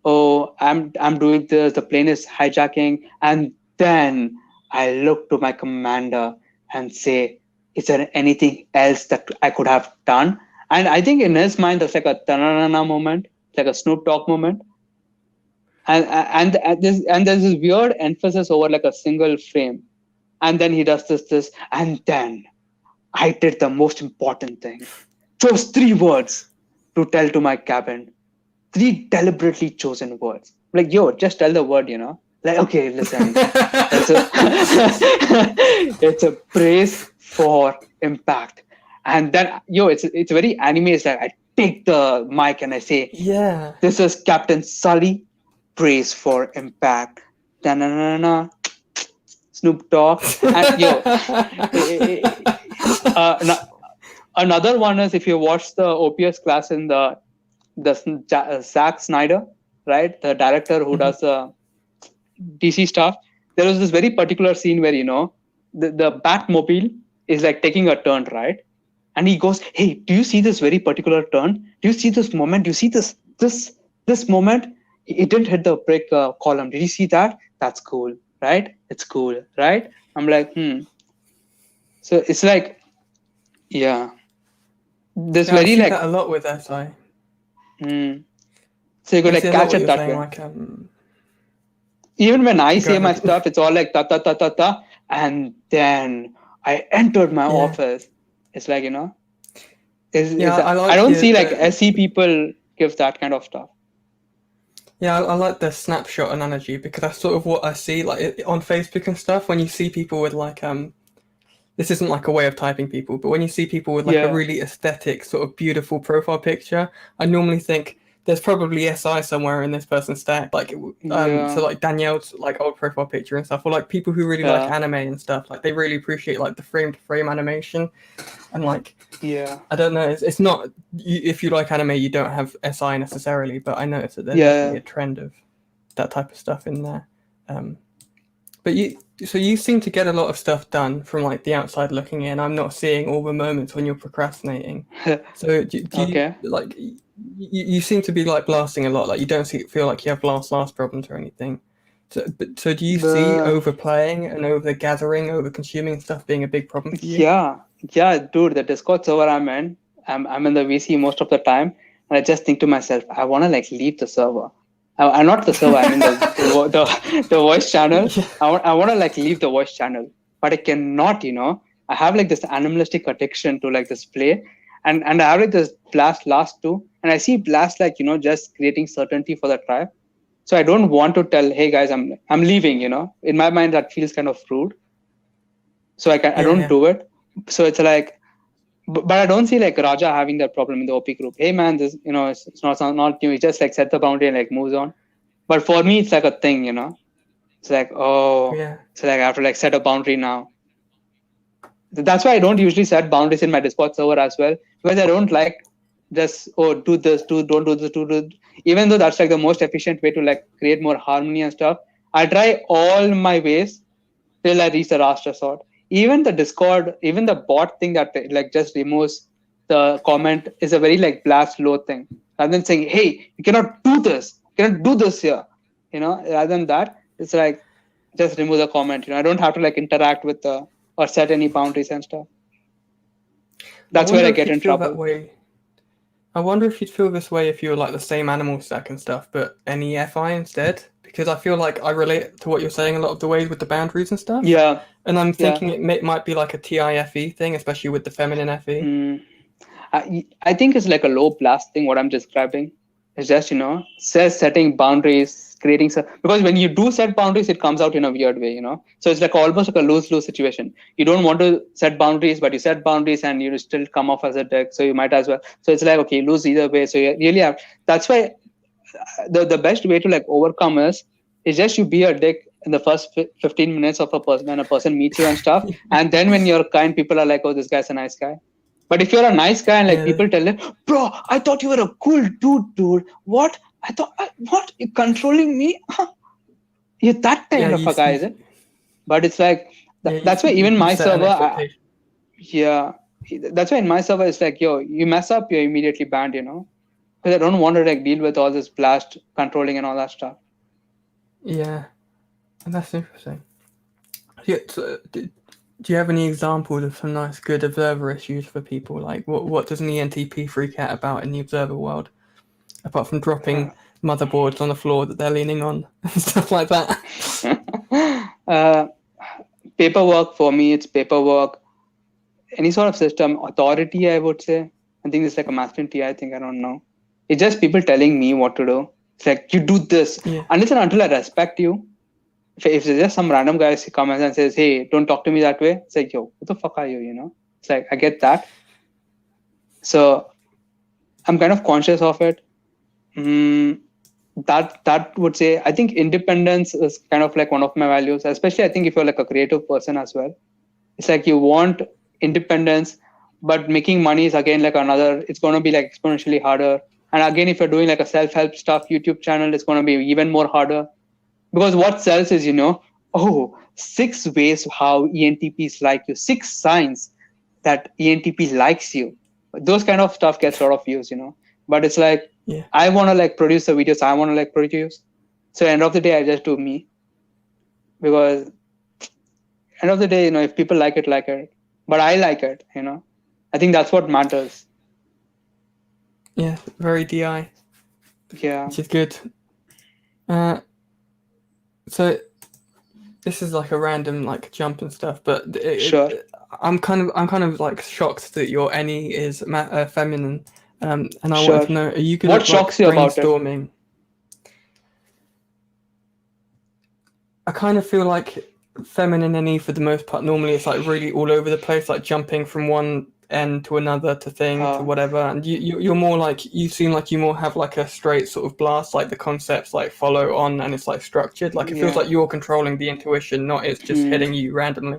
oh, I'm doing this, the plane is hijacking, and then I look to my commander and say, is there anything else that I could have done? And I think in his mind there's like a ta-na-na-na moment, like a Snoop Dogg moment. And there's this weird emphasis over like a single frame. And then he does this, and then I did the most important thing. Chose 3 words to tell to my cabin. 3 deliberately chosen words. Like, yo, just tell the word, Like, okay, listen. It's a brace for impact. And then, it's very anime. It's like I take the mic and I say, yeah, this is Captain Sully, brace for impact. Da-na-na-na. Snoop Dogg. And another one is if you watch the OPS class in the Zack Snyder, right, the director who does DC stuff. There was this very particular scene where the Batmobile is like taking a turn, right, and he goes, "Hey, do you see this very particular turn? Do you see this moment? Do you see this moment? It didn't hit the brake column. Did you see that? That's cool, right? It's cool, right?" I'm like, So it's like, yeah. There's very I see like that a lot with SI. So you could like catch it that saying, way. like, even when I say ahead. my stuff, it's all like ta ta ta ta ta, and then I entered my office. It's like I don't see like SE people give that kind of stuff. Yeah, I like the snapshot analogy because that's sort of what I see like on Facebook and stuff. When you see people with like this isn't like a way of typing people, but when you see people with like a really aesthetic sort of beautiful profile picture, I normally think there's probably SI somewhere in this person's stack. Like so like Danielle's like old profile picture and stuff, or like people who really like anime and stuff, like they really appreciate like the frame to frame animation. And like, I don't know, it's not, if you like anime, you don't have SI necessarily, but I noticed that there's definitely a trend of that type of stuff in there. But you seem to get a lot of stuff done from like the outside looking in. I'm not seeing all the moments when you're procrastinating. So do you like, you seem to be like blasting a lot, like you don't feel like you have blast problems or anything. So do you see overplaying and over gathering, over consuming stuff being a big problem for you? Yeah, dude, the Discord server I'm in the VC most of the time, and I just think to myself, I want to like leave the server. I'm not the server, I mean the voice channel. I want to like leave the voice channel, but I cannot. I have like this animalistic addiction to like this play, and I have like this Blast last 2, and I see Blast like just creating certainty for the tribe. So I don't want to tell, hey guys, I'm leaving. In my mind that feels kind of rude. So I don't do it. So it's like, but I don't see like Raja having that problem in the OP group. Hey man, this it's not new. He just like set the boundary and like moves on. But for me, it's like a thing. It's like so like I have to like set a boundary now. That's why I don't usually set boundaries in my Discord server as well, because I don't like just do this, don't do this, do. Even though that's like the most efficient way to like create more harmony and stuff, I try all my ways till I reach the last resort. Even the Discord, even the bot thing that like just removes the comment is a very like blast low thing. Rather than saying, hey, you cannot do this, here. Rather than that, it's like just remove the comment. I don't have to like interact with or set any boundaries and stuff. That's where I get in trouble. That way. I wonder if you'd feel this way if you were like the same animal stack and stuff, but NEFI instead. Because I feel like I relate to what you're saying a lot of the ways with the boundaries and stuff. Yeah. And I'm thinking it might be like a TIFE thing, especially with the feminine FE. I think it's like a low blast thing, what I'm describing. It's just, setting boundaries, creating... Because when you do set boundaries, it comes out in a weird way, So it's like almost like a lose-lose situation. You don't want to set boundaries, but you set boundaries and you still come off as a deck, so you might as well. So it's like, okay, you lose either way. So you really have... That's why the best way to like overcome is just you be a dick in the first 15 minutes of a person when a person meets you and stuff, and then when you're kind, people are like, oh, this guy's a nice guy. But if you're a nice guy and like people tell them, bro, I thought you were a cool dude. What? I thought, what? You're controlling me? You're that kind of a guy, is it? But it's like, that's why even my server, that's why in my server it's like, yo, you mess up, you're immediately banned, because I don't want to like deal with all this blast controlling and all that stuff. Yeah, and that's interesting. Yeah, so, do you have any examples of some nice, good observer issues for people? Like, what does an ENTP freak out about in the observer world, apart from dropping motherboards on the floor that they're leaning on and stuff like that? Paperwork for me, it's paperwork. Any sort of system authority, I would say. I think it's like a masculine T. I think, I don't know. It's just people telling me what to do. It's like, you do this. Yeah. Unless and until I respect you. If there's just some random guy who comes and says, hey, don't talk to me that way. It's like, yo, what the fuck are you, It's like, I get that. So I'm kind of conscious of it. That would say, I think independence is kind of like one of my values, especially I think if you're like a creative person as well. It's like you want independence, but making money is again like another, it's going to be like exponentially harder. And again, if you're doing like a self-help stuff YouTube channel, it's going to be even more harder. Because what sells is, 6 ways how ENTPs like you, 6 signs that ENTP likes you. Those kind of stuff gets a lot of views, But it's like, I want to like produce the videos I want to like produce. So end of the day, I just do me. Because end of the day, if people like it. But I like it, I think that's what matters. Yeah, very DI. Yeah. Which is good. So this is like a random like jump and stuff, but Sure. I'm kind of like shocked that your NE is feminine, and I Sure. wanted to know, are you good what at shocks like, you about it? brainstorming? I kind of feel like feminine NE for the most part normally it's like really all over the place, like jumping from one end to another to thing to whatever, and you're more like, you seem like you more have like a straight sort of blast, like the concepts like follow on and it's like structured, like it feels like you're controlling the intuition, not it's just hitting you randomly,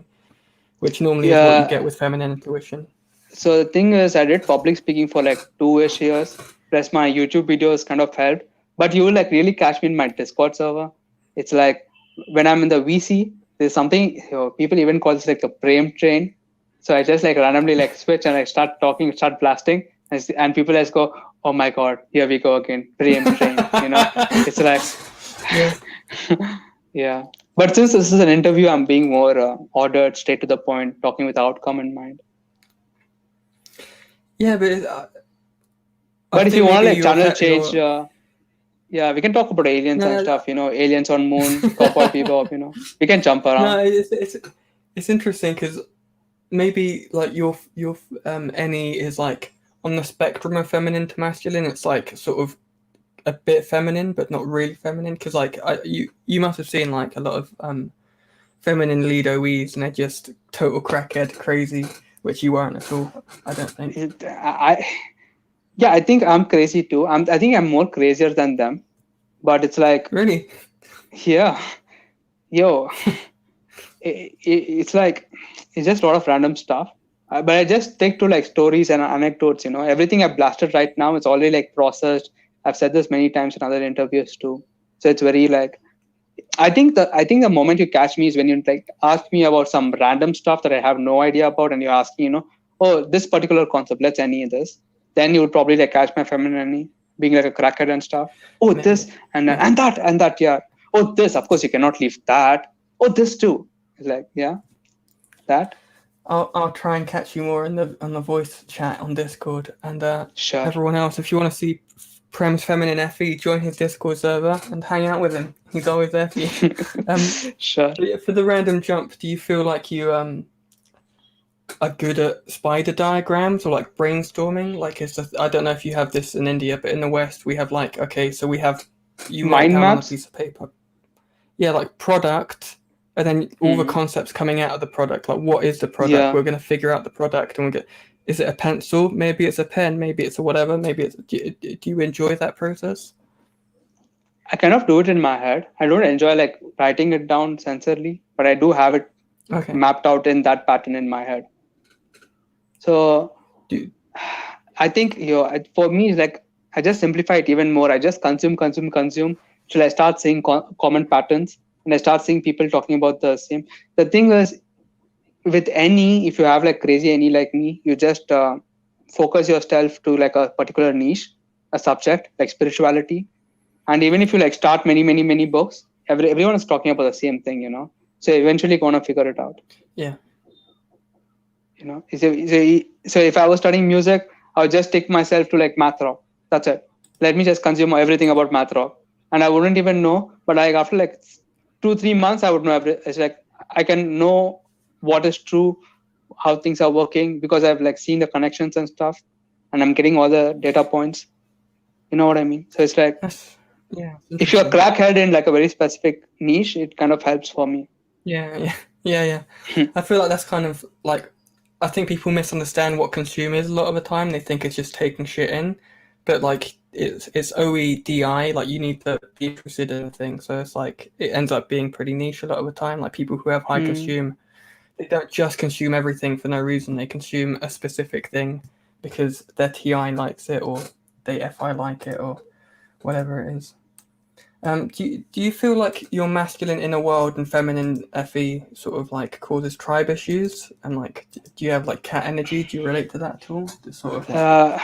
which normally is what you get with feminine intuition. So the thing is, I did public speaking for like 2-ish years, plus my YouTube videos kind of helped, but you will like really catch me in my Discord server. It's like when I'm in the VC, there's something, people even call this like the Prem train. So I just like randomly like switch and I start talking, start blasting, and people just go, oh my God, here we go again, Prem train, It's like, yeah. But since this is an interview, I'm being more ordered, straight to the point, talking with outcome in mind. Yeah, but if you want to like channel change, yeah, we can talk about aliens and stuff, aliens on moon, cowboy bebop, we can jump around. No, it's interesting because maybe like your NE is like on the spectrum of feminine to masculine. It's like sort of a bit feminine, but not really feminine. Because like you must have seen like a lot of feminine lead OEs, and they're just total crackhead crazy, which you weren't at all. I don't think. I think I'm crazy too. I think I'm more crazier than them, but it's like, really, yeah, yo, it's like, it's just a lot of random stuff. But I just stick to like stories and anecdotes. Everything I've blasted right now is already like processed. I've said this many times in other interviews too. So it's very like, I think the moment you catch me is when you like ask me about some random stuff that I have no idea about, and you're asking, oh, this particular concept, let's NE this. Then you would probably like catch my feminine NE being like a crackhead and stuff. Oh, maybe. This and that, yeah. Oh, this, of course you cannot leave that. Oh, this too. It's like, yeah, that. I'll try and catch you more on the voice chat on Discord, and sure. Everyone else, if you want to see Prem's feminine FE, join his Discord server and hang out with him. He's always there for you. Sure. For the random jump, do you feel like you are good at spider diagrams or like brainstorming? Like, I don't know if you have this in India, but in the West we have like, okay, so we have, you mind might have maps on a piece of paper. Yeah, like product, and then all the concepts coming out of the product. Like, what is the product? Yeah. We're going to figure out the product, and we get. Is it a pencil? Maybe it's a pen. Maybe it's a whatever. Maybe it's. Do you enjoy that process? I kind of do it in my head. I don't enjoy like writing it down sincerely, but I do have it Okay. mapped out in that pattern in my head. So Do, I think for me, it's like I just simplify it even more. I just consume till I start seeing common patterns, and I start seeing people talking about the same. The thing is, with any, if you have like crazy any like me, you just focus yourself to like a particular niche, a subject like spirituality, and even if you like start many books, everyone is talking about the same thing, so eventually gonna figure it out. yeah. So if I was studying music, I would just stick myself to like math rock. That's it. Let me just consume everything about math rock, and I wouldn't even know. But like after like 2-3 months, I would know it's like I can know what is true, how things are working, because I've like seen the connections and stuff, and I'm getting all the data points. You know what I mean? So it's like That's yeah. if you're a Interesting. crackhead in like a very specific niche, it kind of helps for me. Yeah. Yeah. I feel like that's kind of like I think people misunderstand what consume is a lot of the time. They think it's just taking shit in, but like it's OEDI. Like you need to be interested in a thing. So it's like it ends up being pretty niche a lot of the time. Like people who have high Hmm. consume, they don't just consume everything for no reason. They consume a specific thing because their TI likes it or they FI like it or whatever it is. Do you feel like your masculine inner world and feminine FE sort of like causes tribe issues? And like, do you have like cat energy? Do you relate to that at all? It's sort of like, Uh,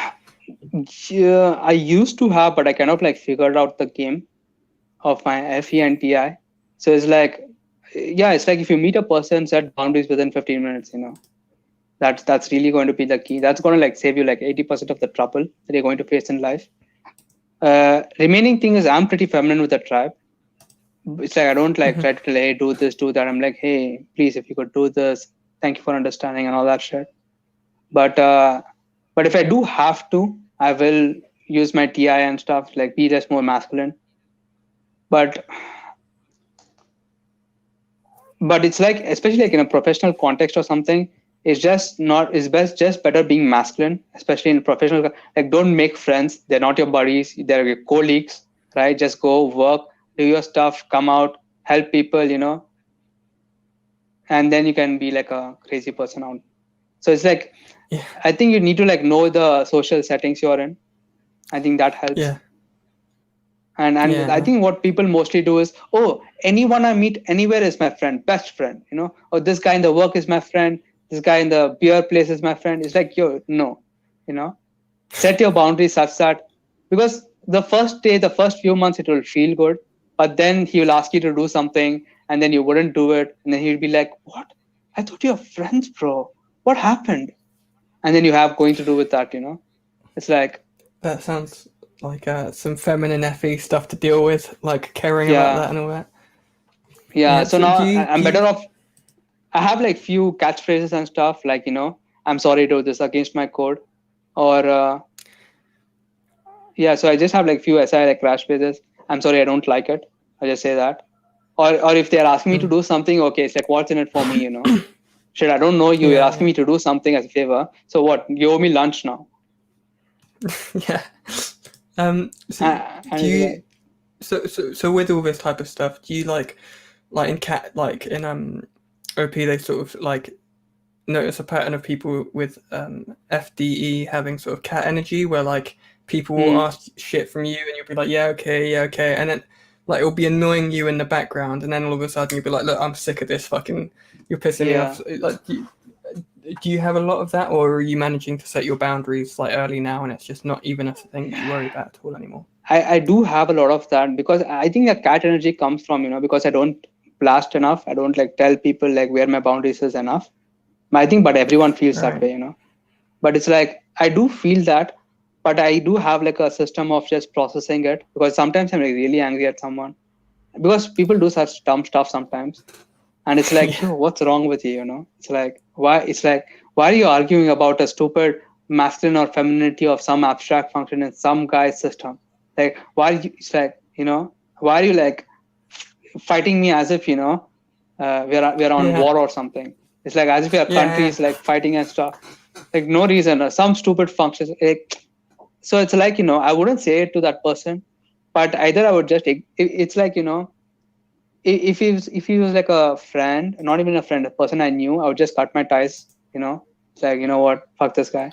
yeah, I used to have, but I kind of like figured out the game of my FE and TI. So it's like, yeah, it's like if you meet a person, set boundaries within 15 minutes. That's really going to be the key. That's going to like save you like 80% of the trouble that you're going to face in life. Remaining thing is I'm pretty feminine with the tribe. It's like I don't like try to tell, hey, do this, do that. I'm like, hey, please, if you could do this, thank you for understanding and all that shit. But if I do have to, I will use my TI and stuff, like be just more masculine. But it's like, especially like in a professional context or something, it's best just better being masculine, especially in professional. Like don't make friends. They're not your buddies. They're your colleagues, right? Just go work, do your stuff, come out, help people, and then you can be like a crazy person out. So it's like, yeah, I think you need to like know the social settings you're in. I think that helps. yeah, And I yeah, think what people mostly do is, oh, anyone I meet anywhere is my friend, best friend, or this guy in the work is my friend, this guy in the beer place is my friend. It's like, yo, no, you know set your boundaries such that, because the first day, the first few months, it will feel good, but then he will ask you to do something and then you wouldn't do it, and then he'll be like, what, I thought you're friends, bro, what happened? And then you have going to do with that. It's like, that sounds like some feminine FE stuff to deal with, like caring about yeah, that and all that. yeah. Yeah, So so now do I'm better you, off. I have like few catchphrases and stuff, like, I'm sorry, do this against my code, or yeah. So I just have like few SI like crash phrases. I'm sorry, I don't like it. I just say that. Or if they're asking me to do something, okay, it's like, what's in it for me? Shit, I don't know you. You're yeah, asking yeah, me to do something as a favor. So what? You owe me lunch now. yeah. So And do it's you, like, so with all this type of stuff, do you like in cat, like in OP, they sort of like notice a pattern of people with FDE having sort of cat energy where like people will hmm, ask shit from you and you'll be like, yeah, okay. And then like it'll be annoying you in the background. And then all of a sudden you'll be like, look, I'm sick of this fucking, you're pissing me yeah. off. Like, do you have a lot of that or are you managing to set your boundaries like early now and it's just not even a thing that you worry about at all anymore? I do have a lot of that, because I think that cat energy comes from, because I don't blast enough. I don't like tell people like where my boundaries is enough. I think, but everyone feels that Right. way. But it's like, I do feel that, but I do have like a system of just processing it, because sometimes I'm like really angry at someone, because people do such dumb stuff sometimes. And it's like, Yeah. yo, what's wrong with you? It's like, why are you arguing about a stupid masculine or femininity of some abstract function in some guy's system? Like, why are you, it's like, why are you like fighting me as if, we're on Yeah. war or something? It's like as if your country Yeah. is like fighting and stuff. Like no reason, some stupid functions. So it's like, I wouldn't say it to that person, But either I would just it's like, if he was like a friend, not even a friend, a person I knew, I would just cut my ties. It's like, you know what, fuck this guy.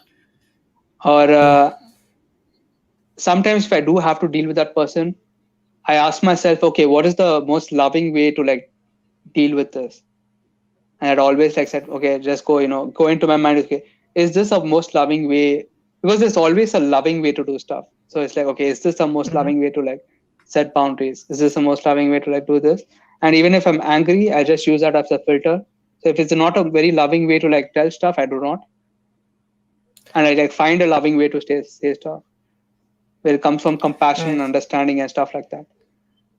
Or Yeah. sometimes if I do have to deal with that person, I ask myself, okay, what is the most loving way to like deal with this? And I'd always like said, okay, just go into my mind, okay, is this a most loving way? Because there's always a loving way to do stuff. So it's like, okay, is this the most Mhm. loving way to like set boundaries? Is this the most loving way to like do this? And even if I'm angry, I just use that as a filter. So if it's not a very loving way to like tell stuff, I do not. And I like find a loving way to say stuff where it comes from compassion Yeah, and understanding and stuff like that.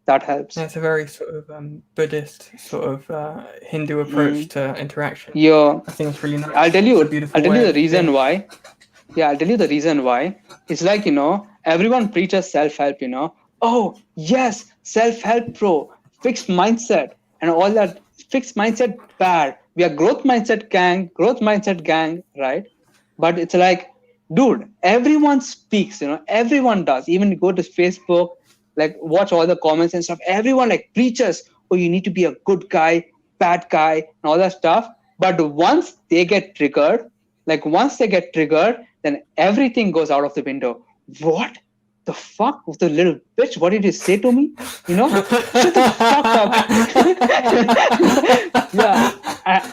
That helps. it's a very sort of Buddhist sort of Hindu approach Mm. to interaction. Yeah, I think it's really I'll nice. tell It's a you. I'll beautiful tell you way the of reason being. why. Yeah, I'll tell you the reason why. It's like, everyone preaches self-help, Oh, yes, self-help pro, fixed mindset, and all that. Fixed mindset bad. We are growth mindset gang, right? But it's like, dude, everyone speaks, everyone does. Even you go to Facebook, like watch all the comments and stuff. Everyone like preaches, oh, you need to be a good guy, bad guy, and all that stuff. But once they get triggered, then everything goes out of the window. What the fuck? The little bitch, what did you say to me? Shut the fuck up. Yeah.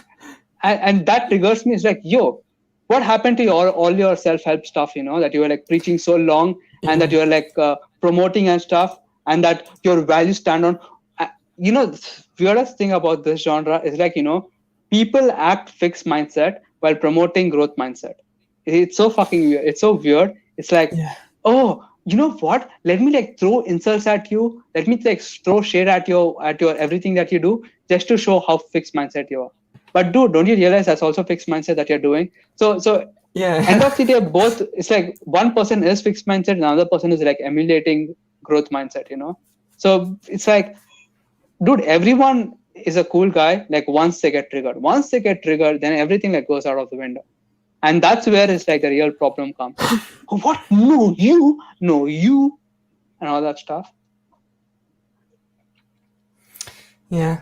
And that triggers me. It's like, yo, what happened to all your self-help stuff, that you were like preaching so long, and that Yeah. you're like promoting and stuff, and that your values stand on. The weirdest thing about this genre is like, people act fixed mindset while promoting growth mindset. It's so fucking weird. It's so weird. It's like, Yeah. oh, you know what? Let me like throw insults at you. Let me like throw shade at your everything that you do, just to show how fixed mindset you are. But dude, don't you realize that's also fixed mindset that you're doing? So end Yeah. of the day, both, it's like one person is fixed mindset, another person is like emulating growth mindset. So it's like, dude, everyone is a cool guy. Like once they get triggered, then everything like goes out of the window. And that's where it's like the real problem comes. Oh, what? No, you, and all that stuff. Yeah.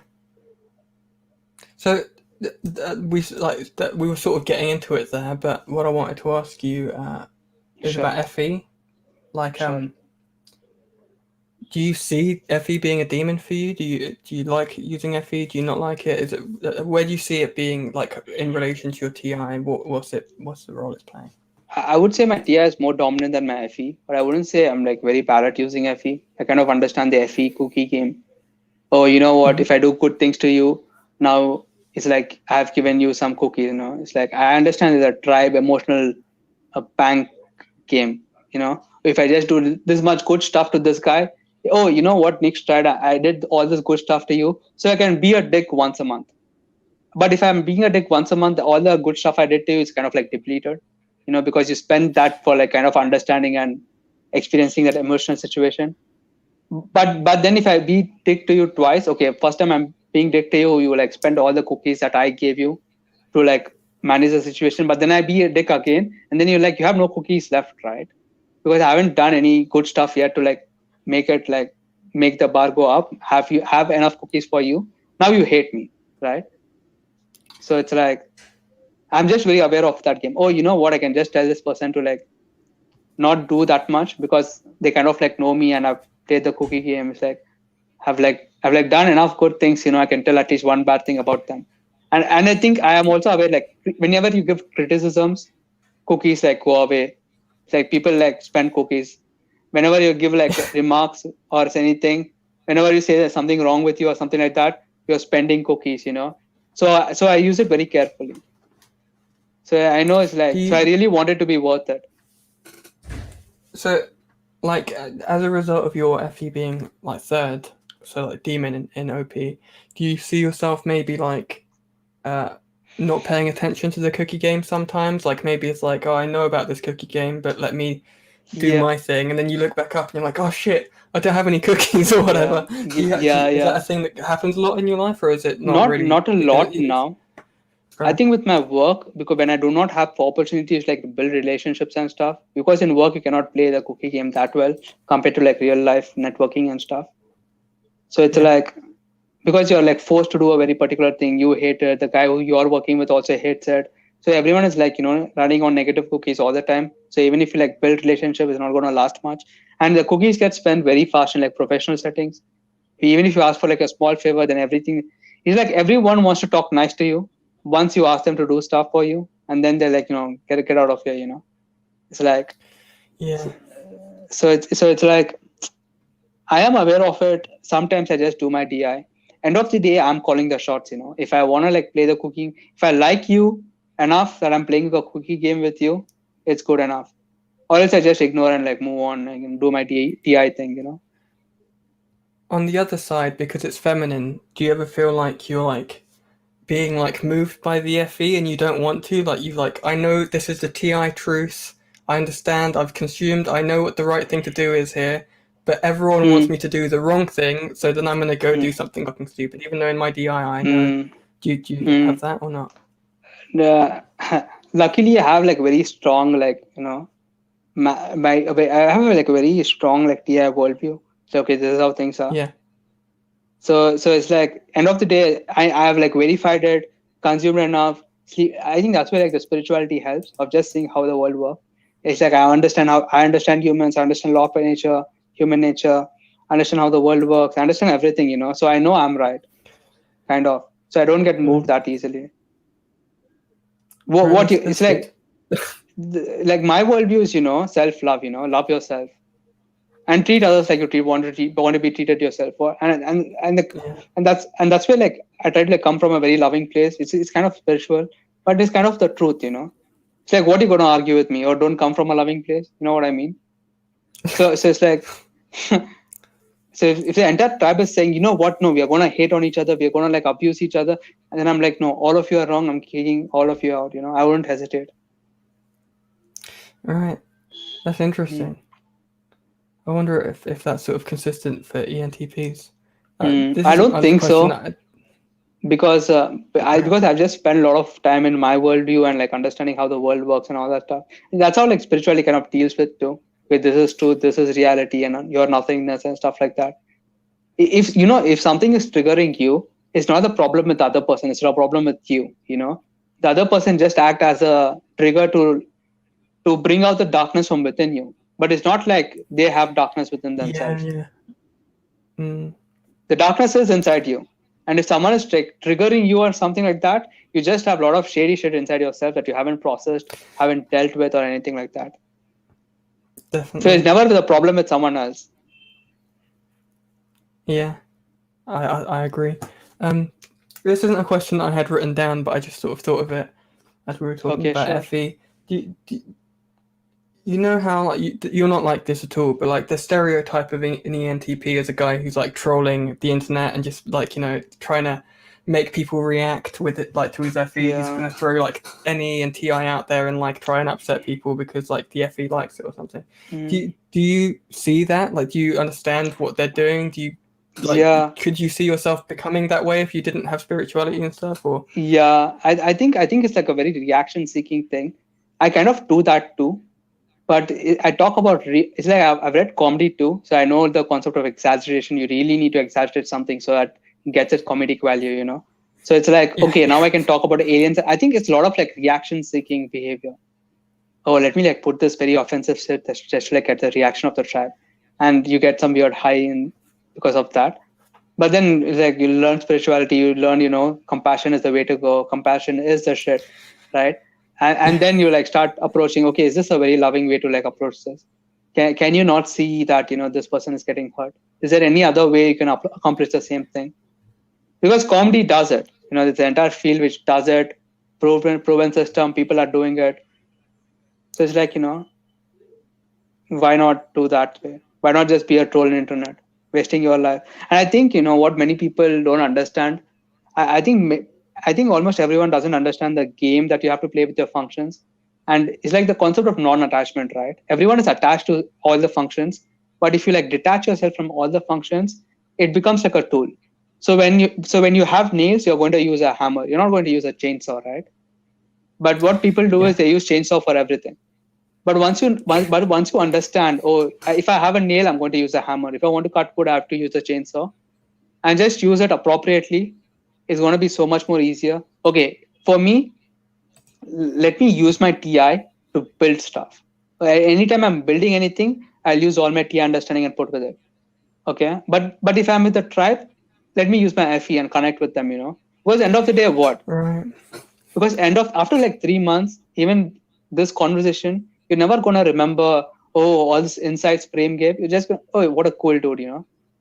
So we were sort of getting into it there, but what I wanted to ask you is Sure, about FE. Like, sure. do you see FE being a demon for you? Do you like using FE? Do you not like it? Is it where do you see it being like in relation to your TI? What's the role it's playing? I would say my TI is more dominant than my FE, but I wouldn't say I'm like very bad at using FE. I kind of understand the FE cookie game. Oh, you know what? Mm-hmm. If I do good things to you, now it's like I've given you some cookies. It's like I understand it's a tribe emotional, a bank game. If I just do this much good stuff to this guy, oh, you know what? Nick's tried. I did all this good stuff to you, so I can be a dick once a month. But if I'm being a dick once a month, all the good stuff I did to you is kind of like depleted, because you spend that for like kind of understanding and experiencing that emotional situation. But then if I be dick to you twice, okay, first time I'm being dick to you, you like spend all the cookies that I gave you to like manage the situation. But then I be a dick again, and then you're like, you have no cookies left, right? Because I haven't done any good stuff yet to like make it like make the bar go up. Have enough cookies for you? Now you hate me, right? So it's like I'm just very aware of that game. Oh, you know what? I can just tell this person to like not do that much because they kind of like know me and I've played the cookie game. It's like I've like done enough good things. I can tell at least one bad thing about them. And I think I am also aware like whenever you give criticisms, cookies like go away. It's like people like spend cookies. Whenever you give like remarks or anything, whenever you say there's something wrong with you or something like that, you're spending cookies. So I use it very carefully. So I know it's Do like, so I you really want it to be worth it. so like as a result of your FE being like third, so like demon in OP, do you see yourself maybe like not paying attention to the cookie game sometimes? Like maybe it's like, oh, I know about this cookie game, but let me do Yeah, my thing, and then you look back up and you're like, oh shit, I don't have any cookies or yeah, whatever. yeah, Is that yeah. a thing that happens a lot in your life, or is it not Not really? not a Because lot now. I think with my work, because when I do not have opportunities like to build relationships and stuff, because in work you cannot play the cookie game that well compared to like real life networking and stuff. So it's like, because you're like forced to do a very particular thing, you hate it. The guy who you're working with also hates it. So everyone is like, running on negative cookies all the time. So even if you like build relationship, it's not going to last much. And the cookies get spent very fast in like professional settings. Even if you ask for like a small favor, then everything is like everyone wants to talk nice to you once you ask them to do stuff for you, and then they're like, get out of here. It's like, So it's like, I am aware of it. Sometimes I just do my DI. End of the day, I'm calling the shots. If I want to like play the cookie, if I like you enough that I'm playing a cookie game with you, it's good enough. Or else I just ignore and like move on and do my DI thing. On the other side, because it's feminine, do you ever feel like you're like being like moved by the FE and you don't want to? Like you like, I know this is the TI truth. I understand. I've consumed. I know what the right thing to do is here, but everyone wants me to do the wrong thing. So then I'm gonna go do something fucking stupid, even though in my DI I know. Do you have that or not? Luckily, I have like very strong like I have like a very strong like TI worldview. So okay, this is how things are. Yeah. So it's like end of the day, I have like verified it, consumed enough. I think that's where like the spirituality helps of just seeing how the world works. It's like I understand humans, I understand law of nature, human nature, understand how the world works, I understand everything. So I know I'm right, kind of. So I don't get moved that easily. It's like like my worldview is self-love. Love yourself and treat others like you want to be treated yourself. And that's where like I try to like come from a very loving place. It's kind of spiritual, but it's kind of the truth. It's like, what are you going to argue with me, or don't come from a loving place? You know what I mean? So it's like, so if the entire tribe is saying, what, no, we are going to hate on each other, we are going to like abuse each other, and then I'm like, no, all of you are wrong, I'm kicking all of you out. I wouldn't hesitate. All right, that's interesting. I wonder if that's sort of consistent for ENTPs. I don't think so. Because I've just spent a lot of time in my worldview and like understanding how the world works and all that stuff. And that's how like spirituality kind of deals with too. With this is truth, this is reality, and your nothingness and stuff like that. If something is triggering you, it's not the problem with the other person, it's a problem with you. The other person just act as a trigger to bring out the darkness from within you. But it's not like they have darkness within themselves. The darkness is inside you. And if someone is triggering you or something like that, you just have a lot of shady shit inside yourself that you haven't processed, haven't dealt with, or anything like that. Definitely. So it's never the problem with someone else. Yeah, I agree. This isn't a question I had written down, but I just sort of thought of it as we were talking about FE. You know how like you're not like this at all, but like the stereotype of an ENTP is a guy who's like trolling the internet and just like trying to make people react with it like to his FE. He's gonna throw like NE and TI out there and like try and upset people because like the FE likes it or something. Do you see that? Like, do you understand what they're doing? Do you could you see yourself becoming that way if you didn't have spirituality and stuff? Or I think it's like a very reaction seeking thing. I kind of do that too. But I talk about, it's like I've read comedy too. So I know the concept of exaggeration. You really need to exaggerate something so that it gets its comedic value, So it's like, okay, now I can talk about aliens. I think it's a lot of like reaction seeking behavior. Oh, let me like put this very offensive shit that's just like at the reaction of the tribe. And you get some weird high because of that. But then it's like you learn spirituality, you learn, compassion is the way to go. Compassion is the shit, right? And then you like start approaching, okay, is this a very loving way to like approach this? Can you not see that, this person is getting hurt? Is there any other way you can accomplish the same thing? Because comedy does it. It's the entire field which does it. Proven system, people are doing it. So it's like, why not do that way? Why not just be a troll on the internet, wasting your life? And I think, what many people don't understand, I think almost everyone doesn't understand the game that you have to play with your functions. And it's like the concept of non-attachment, right? Everyone is attached to all the functions. But if you like detach yourself from all the functions, it becomes like a tool. So when you have nails, you're going to use a hammer. You're not going to use a chainsaw, right? But what people do Yeah. is they use chainsaw for everything. But once you understand, oh, if I have a nail, I'm going to use a hammer. If I want to cut wood, I have to use a chainsaw, and just use it appropriately. It's going to be so much more easier. Okay, for me, let me use my TI to build stuff. Anytime I'm building anything, I'll use all my TI understanding and put with it. Okay, but if I'm with the tribe, let me use my FE and connect with them. Because end of the day, what? Right. Because after like 3 months, even this conversation, you're never gonna remember. Oh, all this insights Prem gave. You're just gonna, oh, what a cool dude.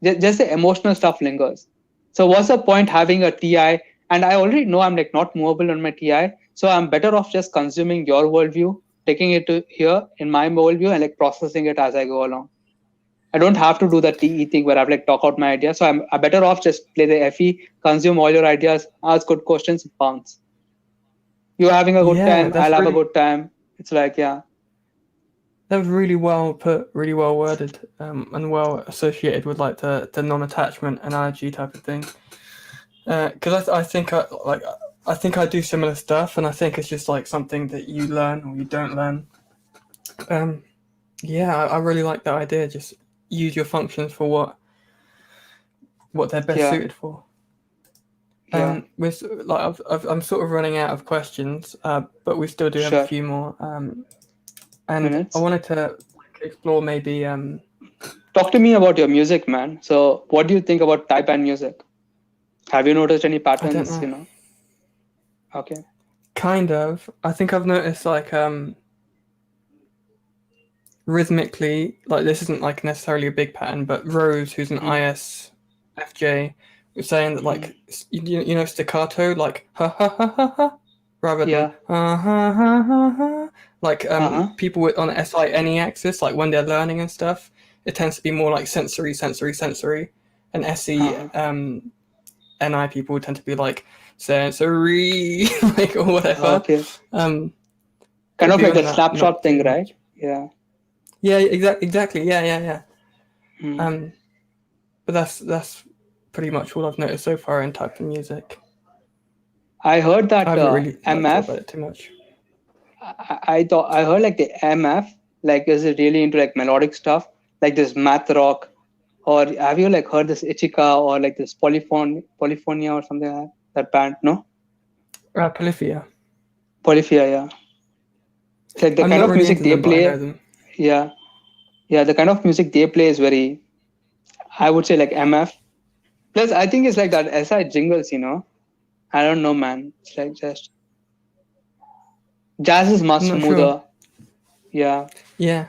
Just the emotional stuff lingers. So what's the point having a TI? And I already know I'm like not movable on my TI, so I'm better off just consuming your worldview, taking it to here in my worldview, and like processing it as I go along. I don't have to do the TE thing where I've like talk out my ideas. So I'm better off just play the FE, consume all your ideas, ask good questions, bounce. You're having a good Yeah, time, I'll that's have a really good time. It's like, yeah. that was really well put, really well worded, and well associated with like the non-attachment analogy type of thing. Because I think I think I do similar stuff, and I think it's just like something that you learn or you don't learn. Yeah, I really like that idea. Just use your functions for what they're best Yeah. suited for. Yeah. With like I'm sort of running out of questions, but we still do have a Sure. few more. And I Minutes. wanted to explore maybe Talk to me about your music, man. So what do you think about type and music? Have you noticed any I don't patterns, know, Okay. kind of. I think I've noticed like rhythmically, like this isn't like necessarily a big pattern, but Rose, who's an Mm-hmm. ISFJ, was saying that Mm-hmm. like you know staccato, like ha ha ha ha ha, rather than Yeah. ha ha ha ha ha. Like Uh-huh. people with on the SI axis, like when they're learning and stuff, it tends to be more like sensory, sensory, sensory, and SE Uh-huh. NI people tend to be like sensory, like or whatever. Okay. Um, Kind but of like beyond that that, snapshot not too thing, right? much. Yeah. Yeah, exactly. Yeah. Mm. Um, but that's pretty much all I've noticed so far in type of music. I heard I that haven't really like thought MF. about it too much. I heard like the MF like is really into like melodic stuff, like this math rock. Or have you like heard this Ichika or like this Polyphonia or something like that band? No, Polyphia. Polyphia. Yeah, it's like the I'm kind not of really music into they them, but I know play. them. Yeah, yeah, the kind of music they play is very, I would say like MF. Plus, I think it's like that SI jingles. I don't know, man. It's like just jazz is much I'm not sure. smoother. Yeah, Yeah,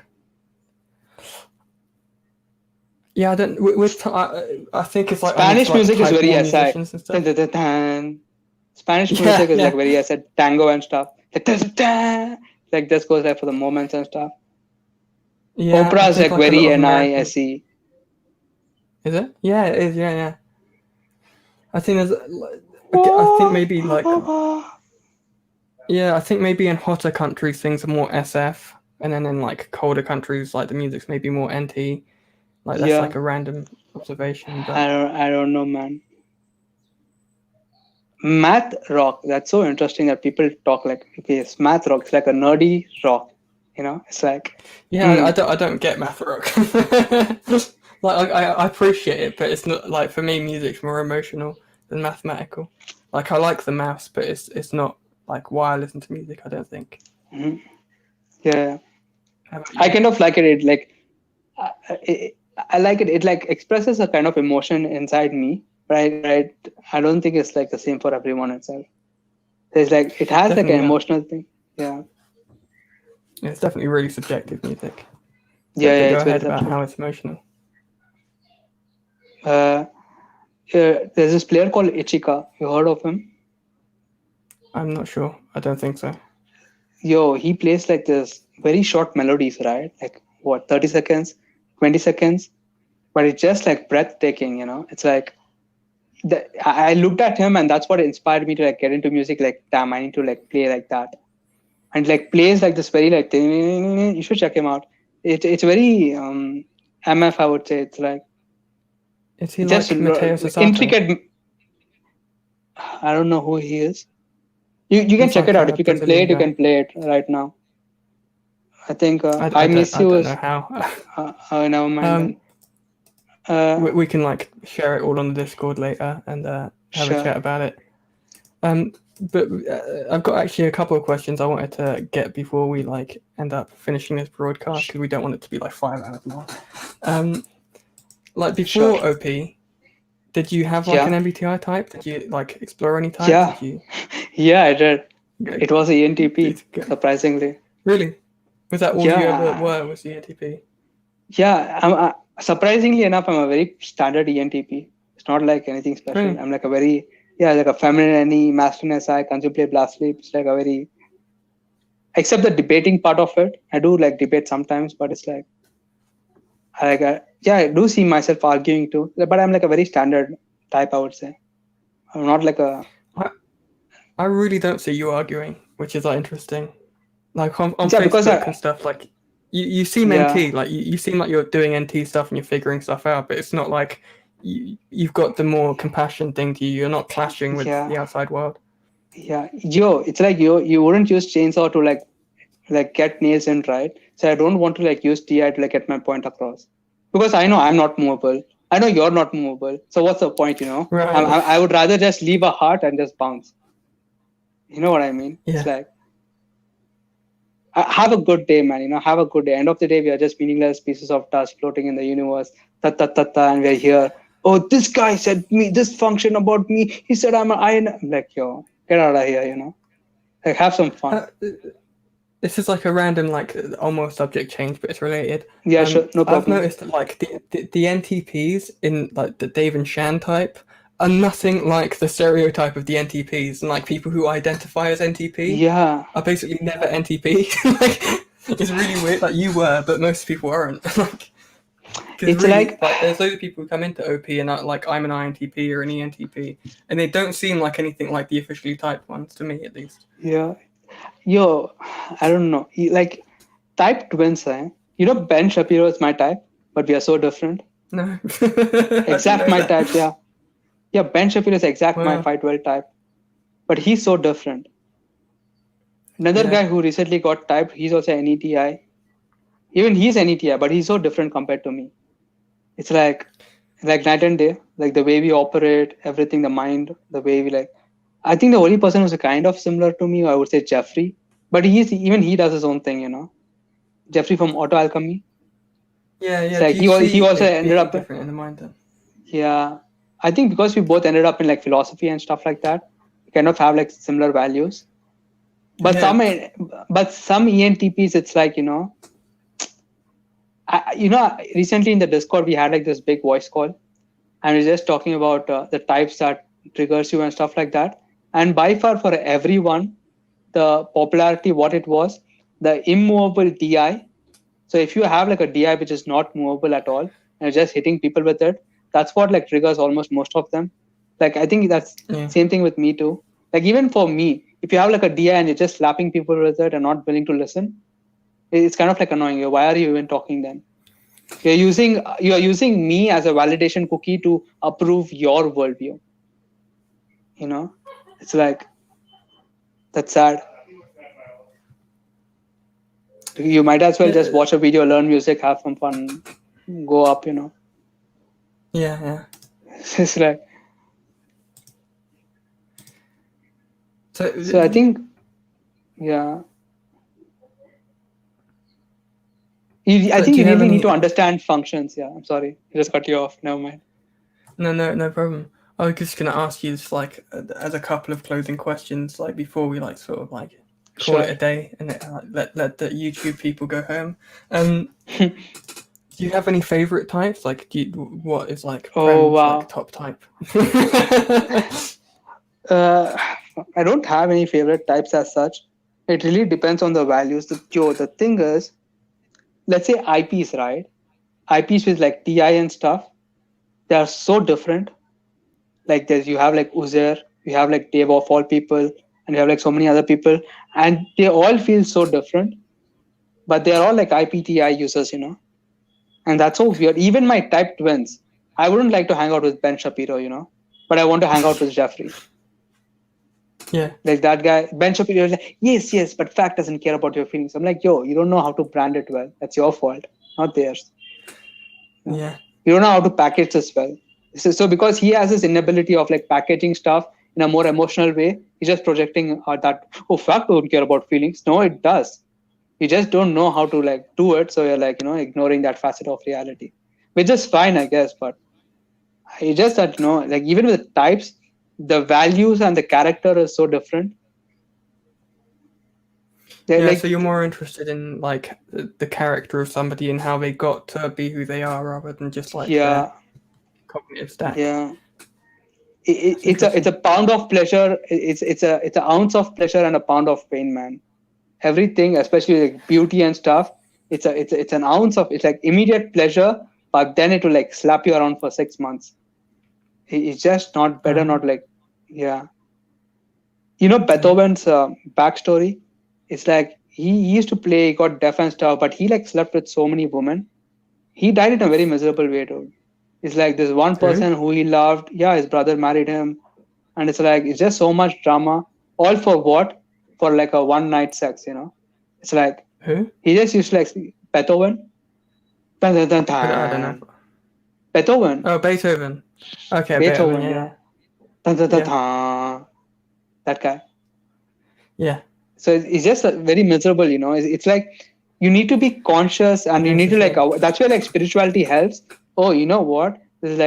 yeah. I don't. I think it's like I need to Spanish like music is type very more SI. musicians and Dun, stuff. dun, dun, dun. Spanish Yeah, music is like yeah, very SI, tango and stuff. Like, dun, dun, dun. Like this goes like for the moments and stuff. yeah. I Opera is think like like a lot very of American. NISE. Is it? Yeah, it is. Yeah. I think there's. I think maybe like yeah. I think maybe in hotter countries things are more SF, and then in like colder countries like the music's maybe more NT. Like that's Yeah, like a random observation, but I don't know, man. Math rock. That's so interesting that people talk like, okay, it's math rock. It's like a nerdy rock. It's like, yeah, hmm. I don't get math rock. Like I appreciate it, but it's not like for me music's more emotional than mathematical. Like I like the mouse, but it's not like why I listen to music. I don't think. Hmm. Yeah, How about I you? kind of like it. It like, I, I like it. It like expresses a kind of emotion inside me, right? Right. I don't think it's like the same for everyone itself. There's like it has like an Definitely not. emotional thing. Yeah. It's definitely really subjective music. Yeah, But yeah, go it's very ahead about subjective. how it's emotional. Uh, there's this player called Ichika. You heard of him? I'm not sure. I don't think so. Yo, he plays like this very short melodies, right? Like what, 30 seconds, 20 seconds, but it's just like breathtaking. It's like I looked at him and that's what inspired me to like get into music. Like, damn, I need to like play like that. And like plays like this very like you should check him out. It's very MF, I would say. It's like Is he just like Matteo Sasato? intricate. I don't know who he is. You can He's check it like out. a If you can play Brazilian it, you guy. can play it right now. I think I I Miss I You don't know is. how. Never mind then. um, Uh, we can like share it all on the Discord later and have a sure. chat about it. But I've got actually a couple of questions I wanted to get before we like end up finishing this broadcast because we don't want it to be like 5 hours long. Like Sure. before OP, did you have like an Yeah. MBTI type? Did you like explore any types? Yeah. Did you Yeah, I did. go, It was ENTP, surprisingly. really? Was that all you ever Yeah. were? Was the ENTP? Yeah. Surprisingly enough, I'm a very standard ENTP. It's not like anything special. Really? I'm like a very, like a feminine NE, masculine SI, contemplate, blast sleep. It's like a very, except the debating part of it. I do like debate sometimes, but it's like, I do see myself arguing too. But I'm like a very standard type, I would say. I'm not like a, I, I really don't see you arguing, which is like interesting. Like on yeah, because Facebook and stuff, like you seem yeah, NT, like you seem like you're doing NT stuff and you're figuring stuff out, but it's not like you've got the more compassion thing to you. You're not clashing with yeah, the outside world. yeah. It's like you wouldn't use chainsaw to like get nails in, right? So I don't want to like use TI to like get my point across because I know I'm not movable. I know you're not movable. So what's the point? Right. I would rather just leave a heart and just bounce. You know what I mean? It's Yeah. like have a good day, man. Have a good day. End of the day, we are just meaningless pieces of dust floating in the universe. Ta ta ta ta, and we're here. Oh, this guy said me this function about me. He said I'm an I. I'm like, yo, get out of here. Like have some fun. This is like a random, like almost subject change, but it's related. Yeah, sure, no I've problem. noticed that like the NTPs in like the Dave and Shan type are nothing like the stereotype of the NTPs, and like people who identify as NTP Yeah, are basically never NTP. Like it's really weird. Like you were, but most people aren't. Like because it's really, like like there's loads of people who come into OP and are like I'm an INTP or an ENTP, and they don't seem like anything like the officially typed ones to me, at least. yeah, yo, I don't know. Like type twins, eh? Ben Shapiro is my type, but we are so different. No, I didn't Exact know my that. type, yeah. Yeah, Ben Shapiro is exact my Wow. 512 type, but he's so different. Another Yeah. guy who recently got typed, he's also NETI. Even he's NETI, but he's so different compared to me. It's like night and day. Like the way we operate, everything, the mind, the way we like. I think the only person who's kind of similar to me, I would say Jeffrey, but he does his own thing. Jeffrey from Auto Alchemy. Yeah, It's yeah. like Do you he see also it ended being up. different in the mind then? Yeah, I think because we both ended up in like philosophy and stuff like that, we kind of have like similar values. But Yeah. some ENTPs, it's like recently in the Discord we had like this big voice call, and we're just talking about the types that triggers you and stuff like that. And by far for everyone, the popularity what it was, the immovable DI. So if you have like a DI which is not movable at all and just hitting people with it, that's what like triggers almost most of them. Like I think that's Yeah. same thing with me too. Like even for me, if you have like a DI and you're just slapping people with it and not willing to listen, it's kind of like annoying. Why are you even talking then? You are using me as a validation cookie to approve your worldview. It's like that's sad. You might as well just Yeah. watch a video, learn music, have some fun, go up. Yeah. Yeah. It's like so. I So think yeah. I think do you you have really need to any? understand functions. Yeah, I'm sorry, I just cut you off. Never mind. No problem. I was just gonna ask you just like as a couple of closing questions, like before we like sort of like call it Sure. a day and let the YouTube people go home. Do you have any favorite types? Like, what is like Oh Prem's like wow. top type? Uh, I don't have any favorite types as such. It really depends on the values. The thing is, let's say IPs, right? IPs with like TI and stuff, they are so different. Like you have like Uzair, you have like Dave of all people, and you have like so many other people, and they all feel so different. But they are all like IPTI users. And that's so weird. Even my type twins, I wouldn't like to hang out with Ben Shapiro, but I want to hang out with Jeffrey. Yeah. Like that guy, Ben Shapiro, was like, yes, but fact doesn't care about your feelings. I'm like, yo, you don't know how to brand it well. That's your fault, not theirs. You know? Yeah. You don't know how to package this well. So because he has this inability of like packaging stuff in a more emotional way, he's just projecting that, oh, fact don't care about feelings. No, it does. You just don't know how to like do it. So you're like, ignoring that facet of reality, which is fine, I guess. But it's just that, like even with types, the values and the character is so different. Yeah, Like, so you're more interested in like the character of somebody and how they got to be who they are, rather than just like yeah, their cognitive stack. yeah. It's It's a interesting. pound of pleasure. It's an ounce of pleasure and a pound of pain, man. Everything, especially like beauty and stuff, it's an ounce of, it's like immediate pleasure, but then it will like slap you around for 6 months. It's just not better, Uh, not like, yeah. yeah. Beethoven's backstory. It's like he used to play, he got deaf and stuff, but he like slept with so many women. He died in a very miserable way, dude. It's like this one Who? person who he loved. Yeah, his brother married him, and it's like it's just so much drama. All for what? For like a one night sex, It's like Who? he just used to like Beethoven. Dun, dun, dun, I don't know. dun. Beethoven. Oh, Beethoven. Okay, Beethoven. Beethoven, Yeah, yeah. Dun, dun, dun, yeah, dun. That guy. yeah. So it's just very miserable, It's like you need to be conscious and you need to like, Interesting. that's where like spirituality helps. Oh, you know what? This is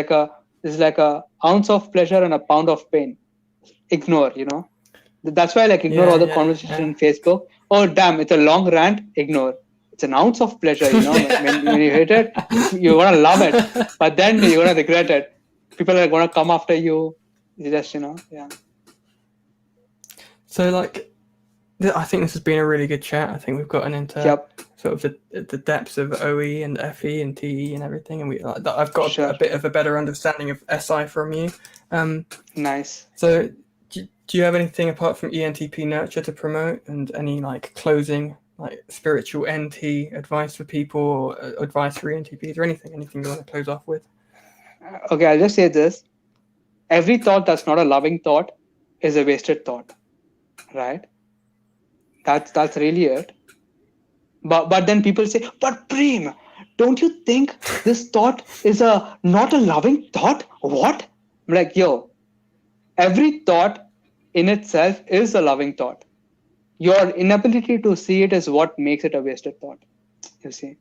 like a ounce of pleasure and a pound of pain. Ignore, That's why I like ignore Yeah, all the yeah, conversation yeah. on Facebook. Oh damn, it's a long rant. Ignore. It's an ounce of pleasure, When you hit it, you're gonna love it, but then you're gonna regret it. People are gonna come after you. You just, yeah. So like, I think this has been a really good chat. I think we've gotten into Yep. sort of the depths of OE and FE and TE and everything, and I've got Sure. a bit of a better understanding of SI from you. Nice. So do you have anything apart from ENTP nurture to promote, and any like closing like spiritual NT advice for people, or advice for ENTPs, or anything you want to close off with? Okay, I'll just say this. Every thought that's not a loving thought is a wasted thought, right? That's really it. But then people say, but Prem, don't you think this thought is a not a loving thought? What? I'm like, yo, every thought in itself is a loving thought. Your inability to see it is what makes it a wasted thought. You see,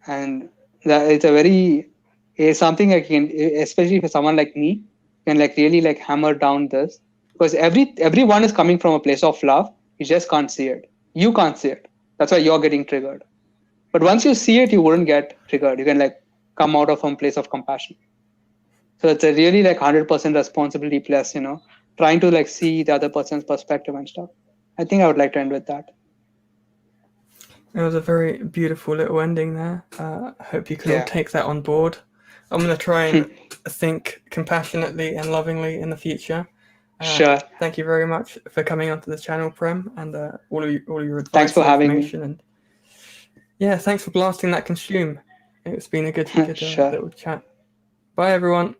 and that it's a very is something I can, especially for someone like me, can like really like hammer down this, because everyone is coming from a place of love. You just can't see it. You can't see it. That's why you're getting triggered. But once you see it, you wouldn't get triggered. You can like come out of a place of compassion. So it's a really like 100% responsibility plus, trying to like see the other person's perspective and stuff. I think I would like to end with that. It was a very beautiful little ending there. I hope you can all Yeah. take that on board. I'm going to try and think compassionately and lovingly in the future. Sure. Thank you very much for coming onto the channel, Prem, and all of your Thanks advice for and having me. information. And yeah, thanks for blasting that consume. It's been a good Sure. little chat. Bye, everyone.